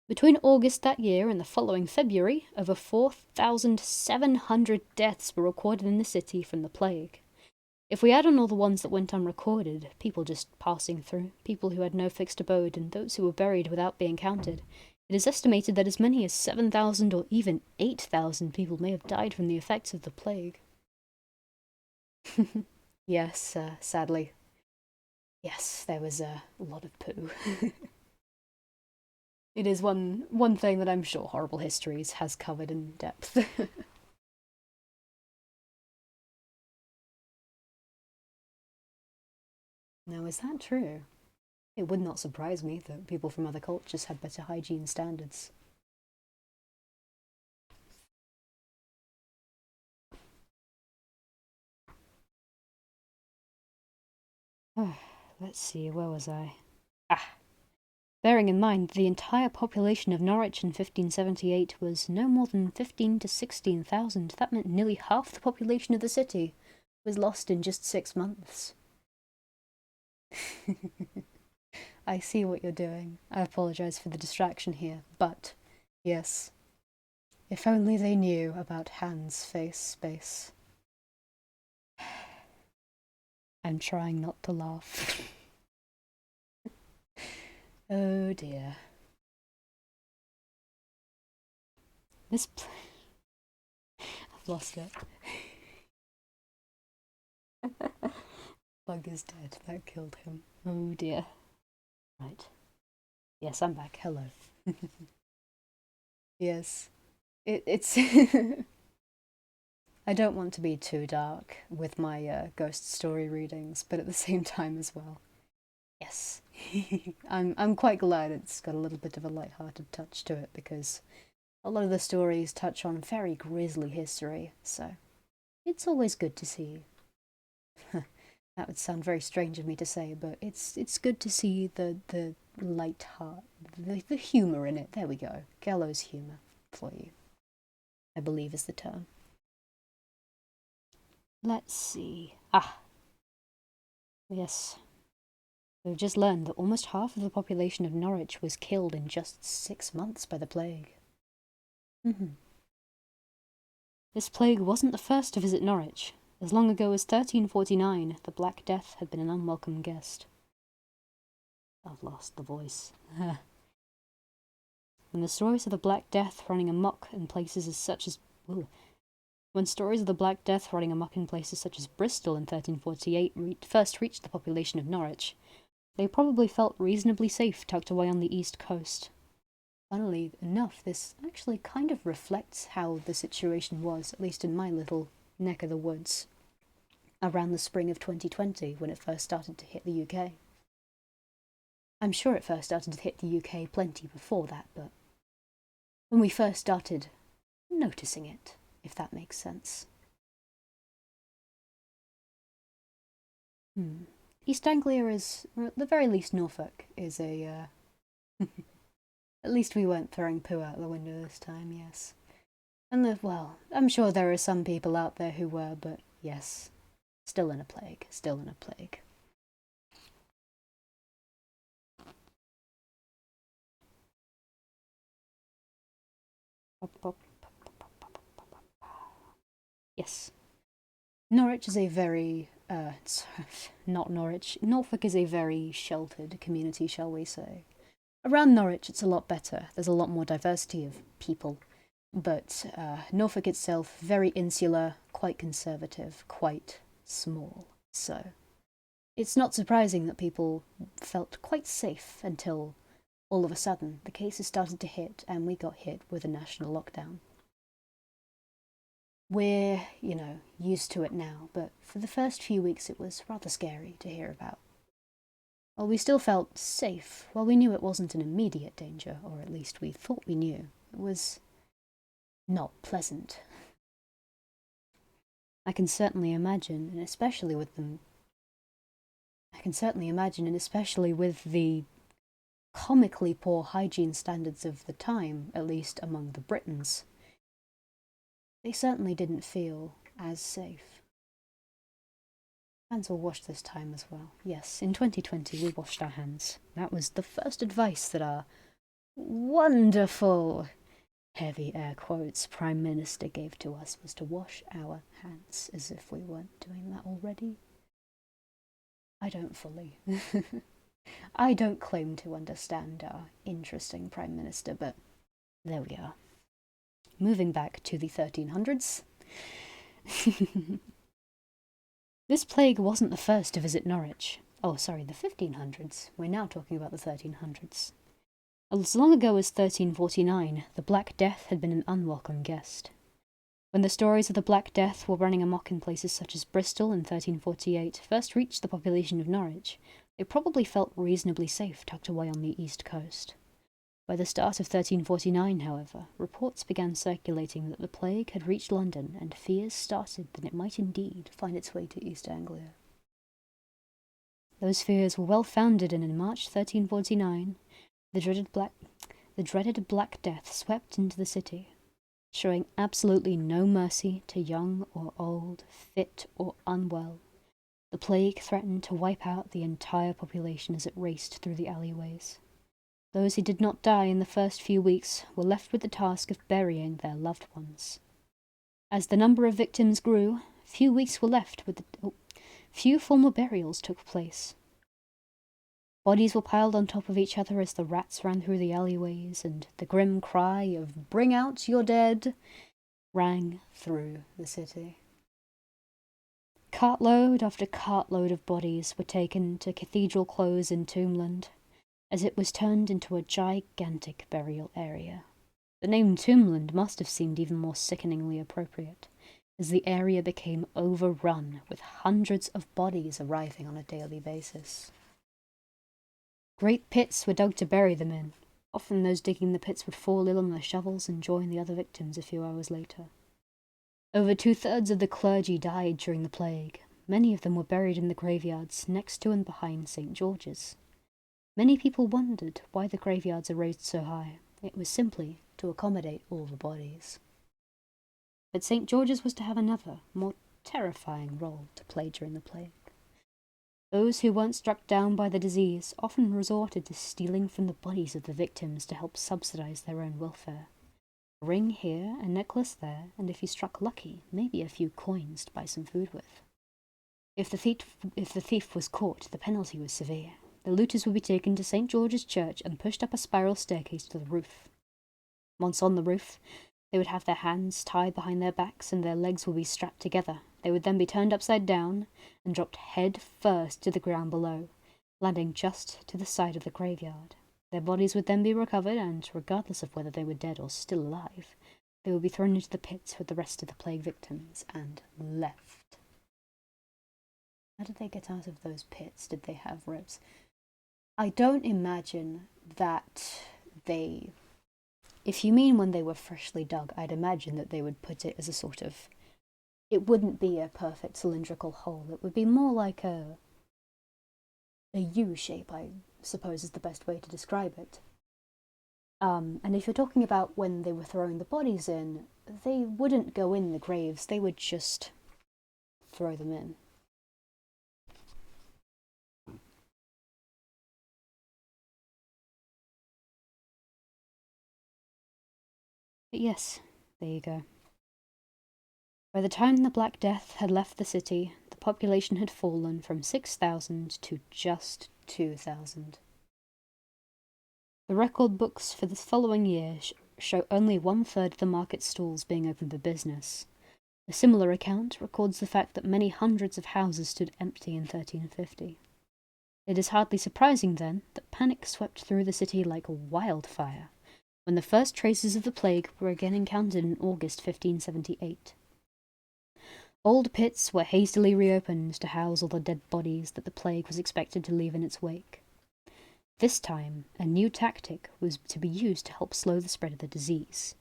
Between August that year and the following February, over 4,700 deaths were recorded in the city from the plague. If we add on all the ones that went unrecorded, people just passing through, people who had no fixed abode, and those who were buried without being counted, it is estimated that as many as 7,000 or even 8,000 people may have died from the effects of the plague. Yes, sadly. Yes, there was a lot of poo. It is one thing that I'm sure Horrible Histories has covered in depth. Now, is that true? It would not surprise me that people from other cultures had better hygiene standards. Let's see, where was I? Bearing in mind the entire population of Norwich in 1578 was no more than 15 to 16,000, that meant nearly half the population of the city was lost in just 6 months. I see what you're doing. I apologise for the distraction here, but yes, if only they knew about hands, face, space. I'm trying not to laugh. Oh dear. I've lost it. Bug is dead. That killed him. Oh dear. Right. Yes, I'm back. Hello. Yes. It's... I don't want to be too dark with my ghost story readings, but at the same time as well. Yes. I'm quite glad it's got a little bit of a light-hearted touch to it, because a lot of the stories touch on very grisly history, so it's always good to see. That would sound very strange of me to say, but it's good to see the light heart, the humour in it. There we go. Gallows humour for you, I believe is the term. Let's see. Yes. We've just learned that almost half of the population of Norwich was killed in just 6 months by the plague. This plague wasn't the first to visit Norwich. As long ago as 1349, the Black Death had been an unwelcome guest. I've lost the voice. When stories of the Black Death running amok in places such as Bristol in 1348 first reached the population of Norwich, they probably felt reasonably safe tucked away on the east coast. Funnily enough, this actually kind of reflects how the situation was, at least in my little neck of the woods, around the spring of 2020 when it first started to hit the UK. I'm sure it first started to hit the UK plenty before that, but when we first started noticing it, if that makes sense. East Anglia is, or at the very least Norfolk, is a, at least we weren't throwing poo out the window this time, yes. And well, I'm sure there are some people out there who were, but yes, still in a plague, still in a plague. Yes. Norwich is a very, not Norwich, Norfolk is a very sheltered community, shall we say. Around Norwich it's a lot better, there's a lot more diversity of people, but Norfolk itself, very insular, quite conservative, quite small, so it's not surprising that people felt quite safe until all of a sudden the cases started to hit and we got hit with a national lockdown. We're, used to it now, but for the first few weeks it was rather scary to hear about. While we still felt safe, while we knew it wasn't an immediate danger, or at least we thought we knew, it was not pleasant. I can certainly imagine, and especially with the comically poor hygiene standards of the time, at least among the Britons, they certainly didn't feel as safe. Hands were washed this time as well. Yes, in 2020 we washed our hands. That was the first advice that our wonderful, heavy air quotes, Prime Minister gave to us, was to wash our hands, as if we weren't doing that already. I don't fully. I don't claim to understand our interesting Prime Minister, but there we are. Moving back to the 1300s. This plague wasn't the first to visit Norwich. Oh, sorry, the 1500s. We're now talking about the 1300s. As long ago as 1349, the Black Death had been an unwelcome guest. When the stories of the Black Death were running amok in places such as Bristol in 1348 first reached the population of Norwich, they probably felt reasonably safe tucked away on the east coast. By the start of 1349, however, reports began circulating that the plague had reached London, and fears started that it might indeed find its way to East Anglia. Those fears were well founded, and in March 1349, the dreaded Black Death swept into the city, showing absolutely no mercy to young or old, fit or unwell. The plague threatened to wipe out the entire population as it raced through the alleyways. Those who did not die in the first few weeks were left with the task of burying their loved ones. As the number of victims grew, few formal burials took place. Bodies were piled on top of each other as the rats ran through the alleyways, and the grim cry of "Bring out your dead" rang through the city. Cartload after cartload of bodies were taken to Cathedral Close in Tombland, as it was turned into a gigantic burial area. The name Tombland must have seemed even more sickeningly appropriate, as the area became overrun with hundreds of bodies arriving on a daily basis. Great pits were dug to bury them in. Often those digging the pits would fall ill on their shovels and join the other victims a few hours later. Over 2/3 of the clergy died during the plague. Many of them were buried in the graveyards next to and behind St. George's. Many people wondered why the graveyards are raised so high. It was simply to accommodate all the bodies. But St. George's was to have another, more terrifying role to play during the plague. Those who weren't struck down by the disease often resorted to stealing from the bodies of the victims to help subsidize their own welfare. A ring here, a necklace there, and if you struck lucky, maybe a few coins to buy some food with. If the thief was caught, the penalty was severe. The looters would be taken to St. George's Church and pushed up a spiral staircase to the roof. Once on the roof, they would have their hands tied behind their backs and their legs would be strapped together. They would then be turned upside down and dropped head first to the ground below, landing just to the side of the graveyard. Their bodies would then be recovered, and regardless of whether they were dead or still alive, they would be thrown into the pits with the rest of the plague victims and left. How did they get out of those pits? Did they have ropes? I don't imagine that they... If you mean when they were freshly dug, I'd imagine that they would put it as a sort of... It wouldn't be a perfect cylindrical hole. It would be more like a U shape, I suppose is the best way to describe it. And if you're talking about when they were throwing the bodies in, they wouldn't go in the graves. They would just throw them in. But yes, there you go. By the time the Black Death had left the city, the population had fallen from 6,000 to just 2,000. The record books for the following year show only 1/3 of the market stalls being open for business. A similar account records the fact that many hundreds of houses stood empty in 1350. It is hardly surprising, then, that panic swept through the city like wildfire when the first traces of the plague were again encountered in August 1578. Old pits were hastily reopened to house all the dead bodies that the plague was expected to leave in its wake. This time, a new tactic was to be used to help slow the spread of the disease.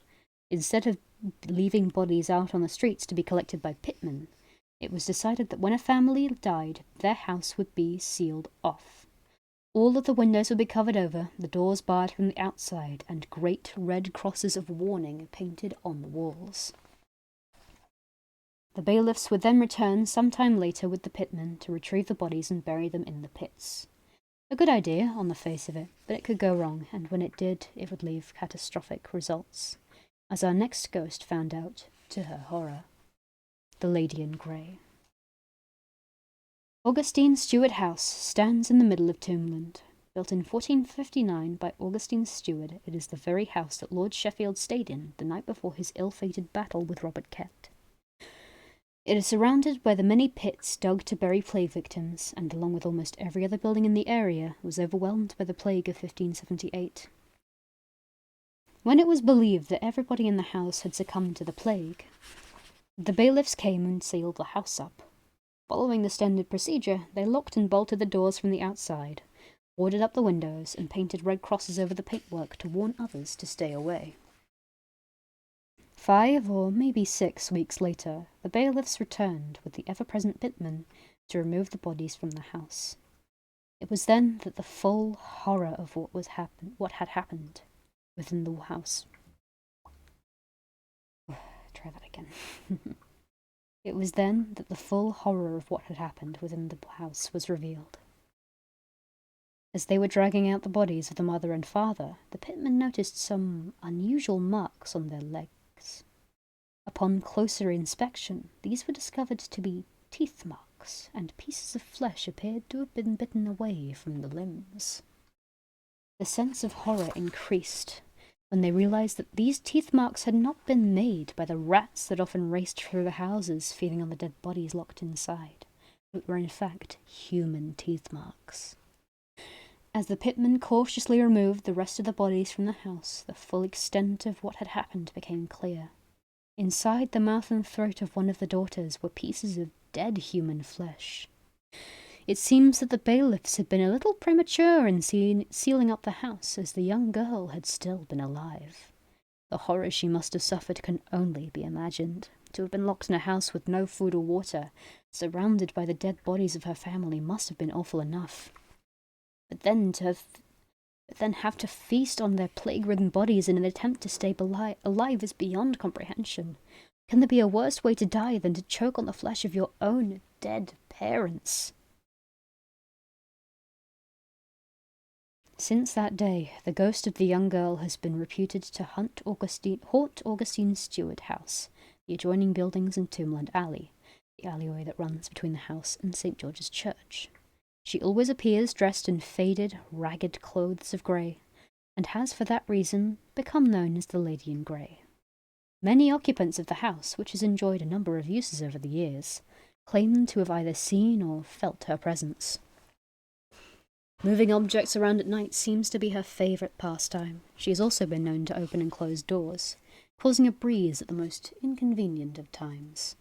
Instead of leaving bodies out on the streets to be collected by pitmen, it was decided that when a family died, their house would be sealed off. All of the windows would be covered over, the doors barred from the outside, and great red crosses of warning painted on the walls. The bailiffs would then return some time later with the pitmen to retrieve the bodies and bury them in the pits. A good idea on the face of it, but it could go wrong, and when it did, it would leave catastrophic results, as our next ghost found out, to her horror. The Lady in Grey. Augustine Stuart House stands in the middle of Tombland. Built in 1459 by Augustine Stuart, it is the very house that Lord Sheffield stayed in the night before his ill-fated battle with Robert Kett. It is surrounded by the many pits dug to bury plague victims, and along with almost every other building in the area, was overwhelmed by the plague of 1578. When it was believed that everybody in the house had succumbed to the plague, the bailiffs came and sealed the house up. Following the standard procedure, they locked and bolted the doors from the outside, boarded up the windows, and painted red crosses over the paintwork to warn others to stay away. 5 or maybe 6 weeks later, the bailiffs returned with the ever-present pitman to remove the bodies from the house. It was then that the full horror of what had happened within the house. Try that again. It was then that the full horror of what had happened within the house was revealed. As they were dragging out the bodies of the mother and father, the pitman noticed some unusual marks on their legs. Upon closer inspection, these were discovered to be teeth marks, and pieces of flesh appeared to have been bitten away from the limbs. The sense of horror increased when they realized that these teeth marks had not been made by the rats that often raced through the houses feeding on the dead bodies locked inside, but were in fact human teeth marks. As the pitman cautiously removed the rest of the bodies from the house, the full extent of what had happened became clear. Inside the mouth and throat of one of the daughters were pieces of dead human flesh. It seems that the bailiffs had been a little premature in sealing up the house, as the young girl had still been alive. The horror she must have suffered can only be imagined. To have been locked in a house with no food or water, surrounded by the dead bodies of her family, must have been awful enough. But then have to feast on their plague-ridden bodies in an attempt to stay alive is beyond comprehension. Can there be a worse way to die than to choke on the flesh of your own dead parents? Since that day, the ghost of the young girl has been reputed to haunt Augustine's Stuart house, the adjoining buildings in Tombland Alley, the alleyway that runs between the house and St. George's Church. She always appears dressed in faded, ragged clothes of grey, and has for that reason become known as the Lady in Grey. Many occupants of the house, which has enjoyed a number of uses over the years, claim to have either seen or felt her presence. Moving objects around at night seems to be her favourite pastime. She has also been known to open and close doors, causing a breeze at the most inconvenient of times.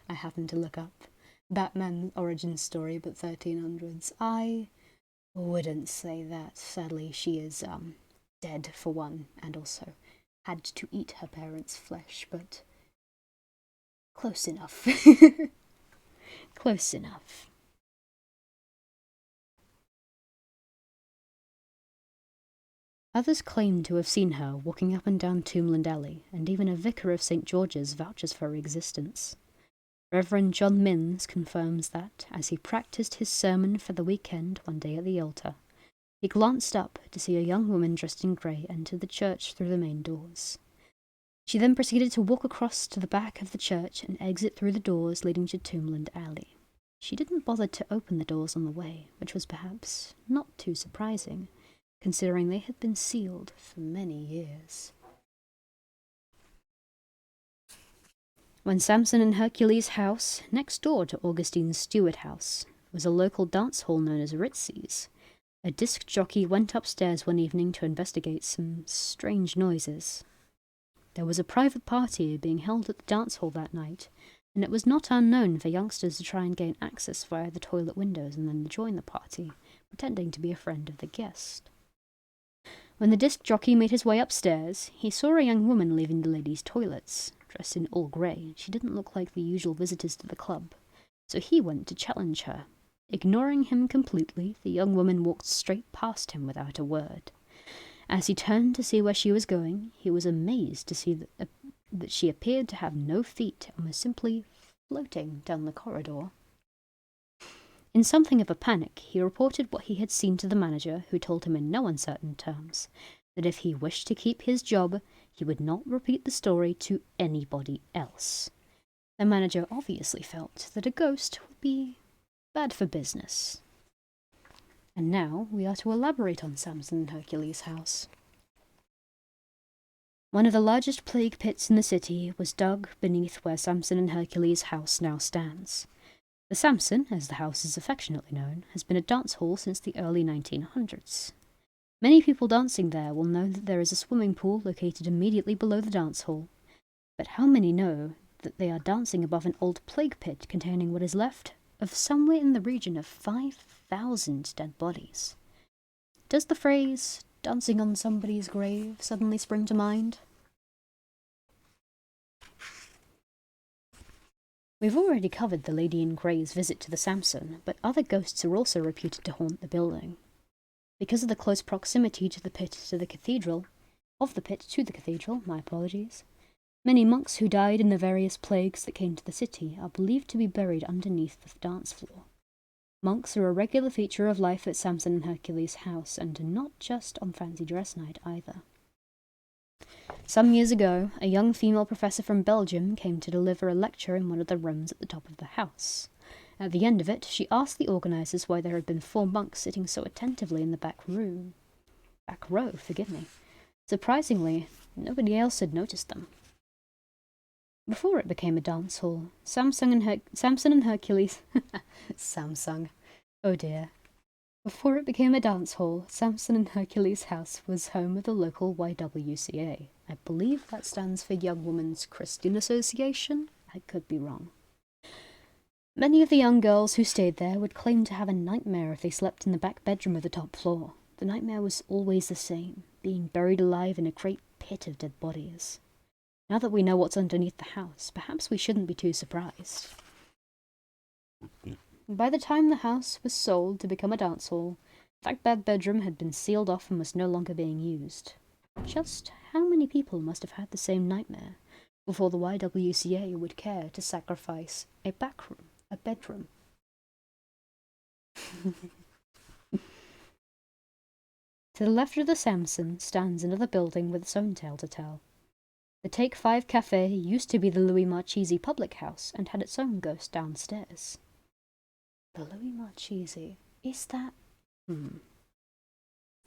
I happened to look up Batman's origin story, but 1300s. I wouldn't say that. Sadly, she is dead for one, and also had to eat her parents' flesh, but close enough. Close enough. Others claim to have seen her walking up and down Tombland Alley, and even a vicar of St. George's vouches for her existence. Reverend John Minns confirms that, as he practised his sermon for the weekend one day at the altar, he glanced up to see a young woman dressed in grey enter the church through the main doors. She then proceeded to walk across to the back of the church and exit through the doors leading to Tombland Alley. She didn't bother to open the doors on the way, which was perhaps not too surprising, considering they had been sealed for many years. When Samson and Hercules' house, next door to Augustine's Stuart house, was a local dance hall known as Ritzy's, a disc jockey went upstairs one evening to investigate some strange noises. There was a private party being held at the dance hall that night, and it was not unknown for youngsters to try and gain access via the toilet windows and then join the party, pretending to be a friend of the guest. When the disc jockey made his way upstairs, he saw a young woman leaving the ladies' toilets. Dressed in all grey, she didn't look like the usual visitors to the club, so he went to challenge her. Ignoring him completely, the young woman walked straight past him without a word. As he turned to see where she was going, he was amazed to see that she appeared to have no feet and was simply floating down the corridor. In something of a panic, he reported what he had seen to the manager, who told him in no uncertain terms that if he wished to keep his job, he would not repeat the story to anybody else. The manager obviously felt that a ghost would be bad for business. And now we are to elaborate on Samson and Hercules' house. One of the largest plague pits in the city was dug beneath where Samson and Hercules' house now stands. The Samson, as the house is affectionately known, has been a dance hall since the early 1900s. Many people dancing there will know that there is a swimming pool located immediately below the dance hall, but how many know that they are dancing above an old plague pit containing what is left of somewhere in the region of 5,000 dead bodies? Does the phrase, dancing on somebody's grave, suddenly spring to mind? We've already covered the Lady in Grey's visit to the Samson, but other ghosts are also reputed to haunt the building. Because of the close proximity to the pit to the cathedral, my apologies, many monks who died in the various plagues that came to the city are believed to be buried underneath the dance floor. Monks are a regular feature of life at Samson and Hercules' house, and not just on fancy dress night either. Some years ago, a young female professor from Belgium came to deliver a lecture in one of the rooms at the top of the house. At the end of it, she asked the organisers why there had been 4 monks sitting so attentively in the back row. Surprisingly, nobody else had noticed them. Before it became a dance hall, Samson and Hercules... Samsung. Oh dear. Before it became a dance hall, Samson and Hercules' house was home of the local YWCA. I believe that stands for Young Women's Christian Association. I could be wrong. Many of the young girls who stayed there would claim to have a nightmare if they slept in the back bedroom of the top floor. The nightmare was always the same, being buried alive in a great pit of dead bodies. Now that we know what's underneath the house, perhaps we shouldn't be too surprised. By the time the house was sold to become a dance hall, that back bedroom had been sealed off and was no longer being used. Just how many people must have had the same nightmare before the YWCA would care to sacrifice a bedroom? To the left of the Samson stands another building with its own tale to tell. The Take 5 Cafe used to be the Louis Marchese public house and had its own ghost downstairs. The Louis Marchese, is that...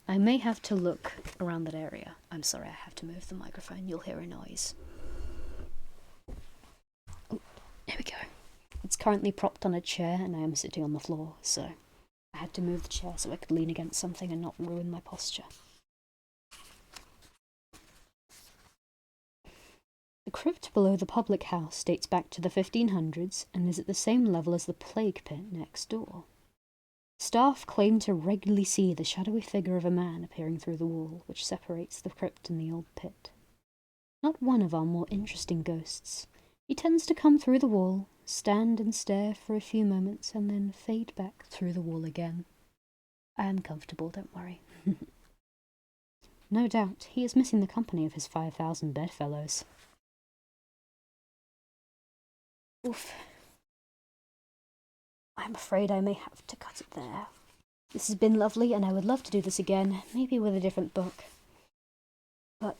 I may have to look around that area. I'm sorry, I have to move the microphone. You'll hear a noise. Oh, there we go. It's currently propped on a chair and I am sitting on the floor, so I had to move the chair so I could lean against something and not ruin my posture. The crypt below the public house dates back to the 1500s and is at the same level as the plague pit next door. Staff claim to regularly see the shadowy figure of a man appearing through the wall which separates the crypt and the old pit. Not one of our more interesting ghosts. He tends to come through the wall, stand and stare for a few moments, and then fade back through the wall again. I am comfortable, don't worry. No doubt, he is missing the company of his 5,000 bedfellows. Oof. I'm afraid I may have to cut it there. This has been lovely, and I would love to do this again, maybe with a different book. But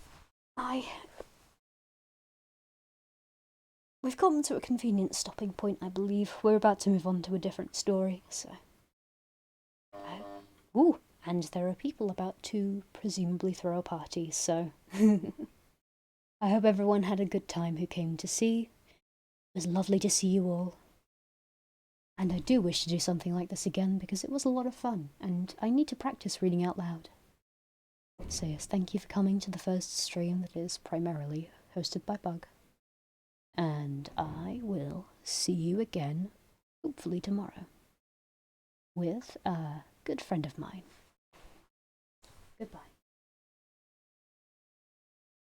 we've come to a convenient stopping point, I believe. We're about to move on to a different story, so... Ooh, and there are people about to presumably throw a party, so... I hope everyone had a good time who came to see. It was lovely to see you all. And I do wish to do something like this again because it was a lot of fun, and I need to practice reading out loud. So yes, thank you for coming to the first stream that is primarily hosted by Bug. And I will see you again, hopefully tomorrow, with a good friend of mine. Goodbye.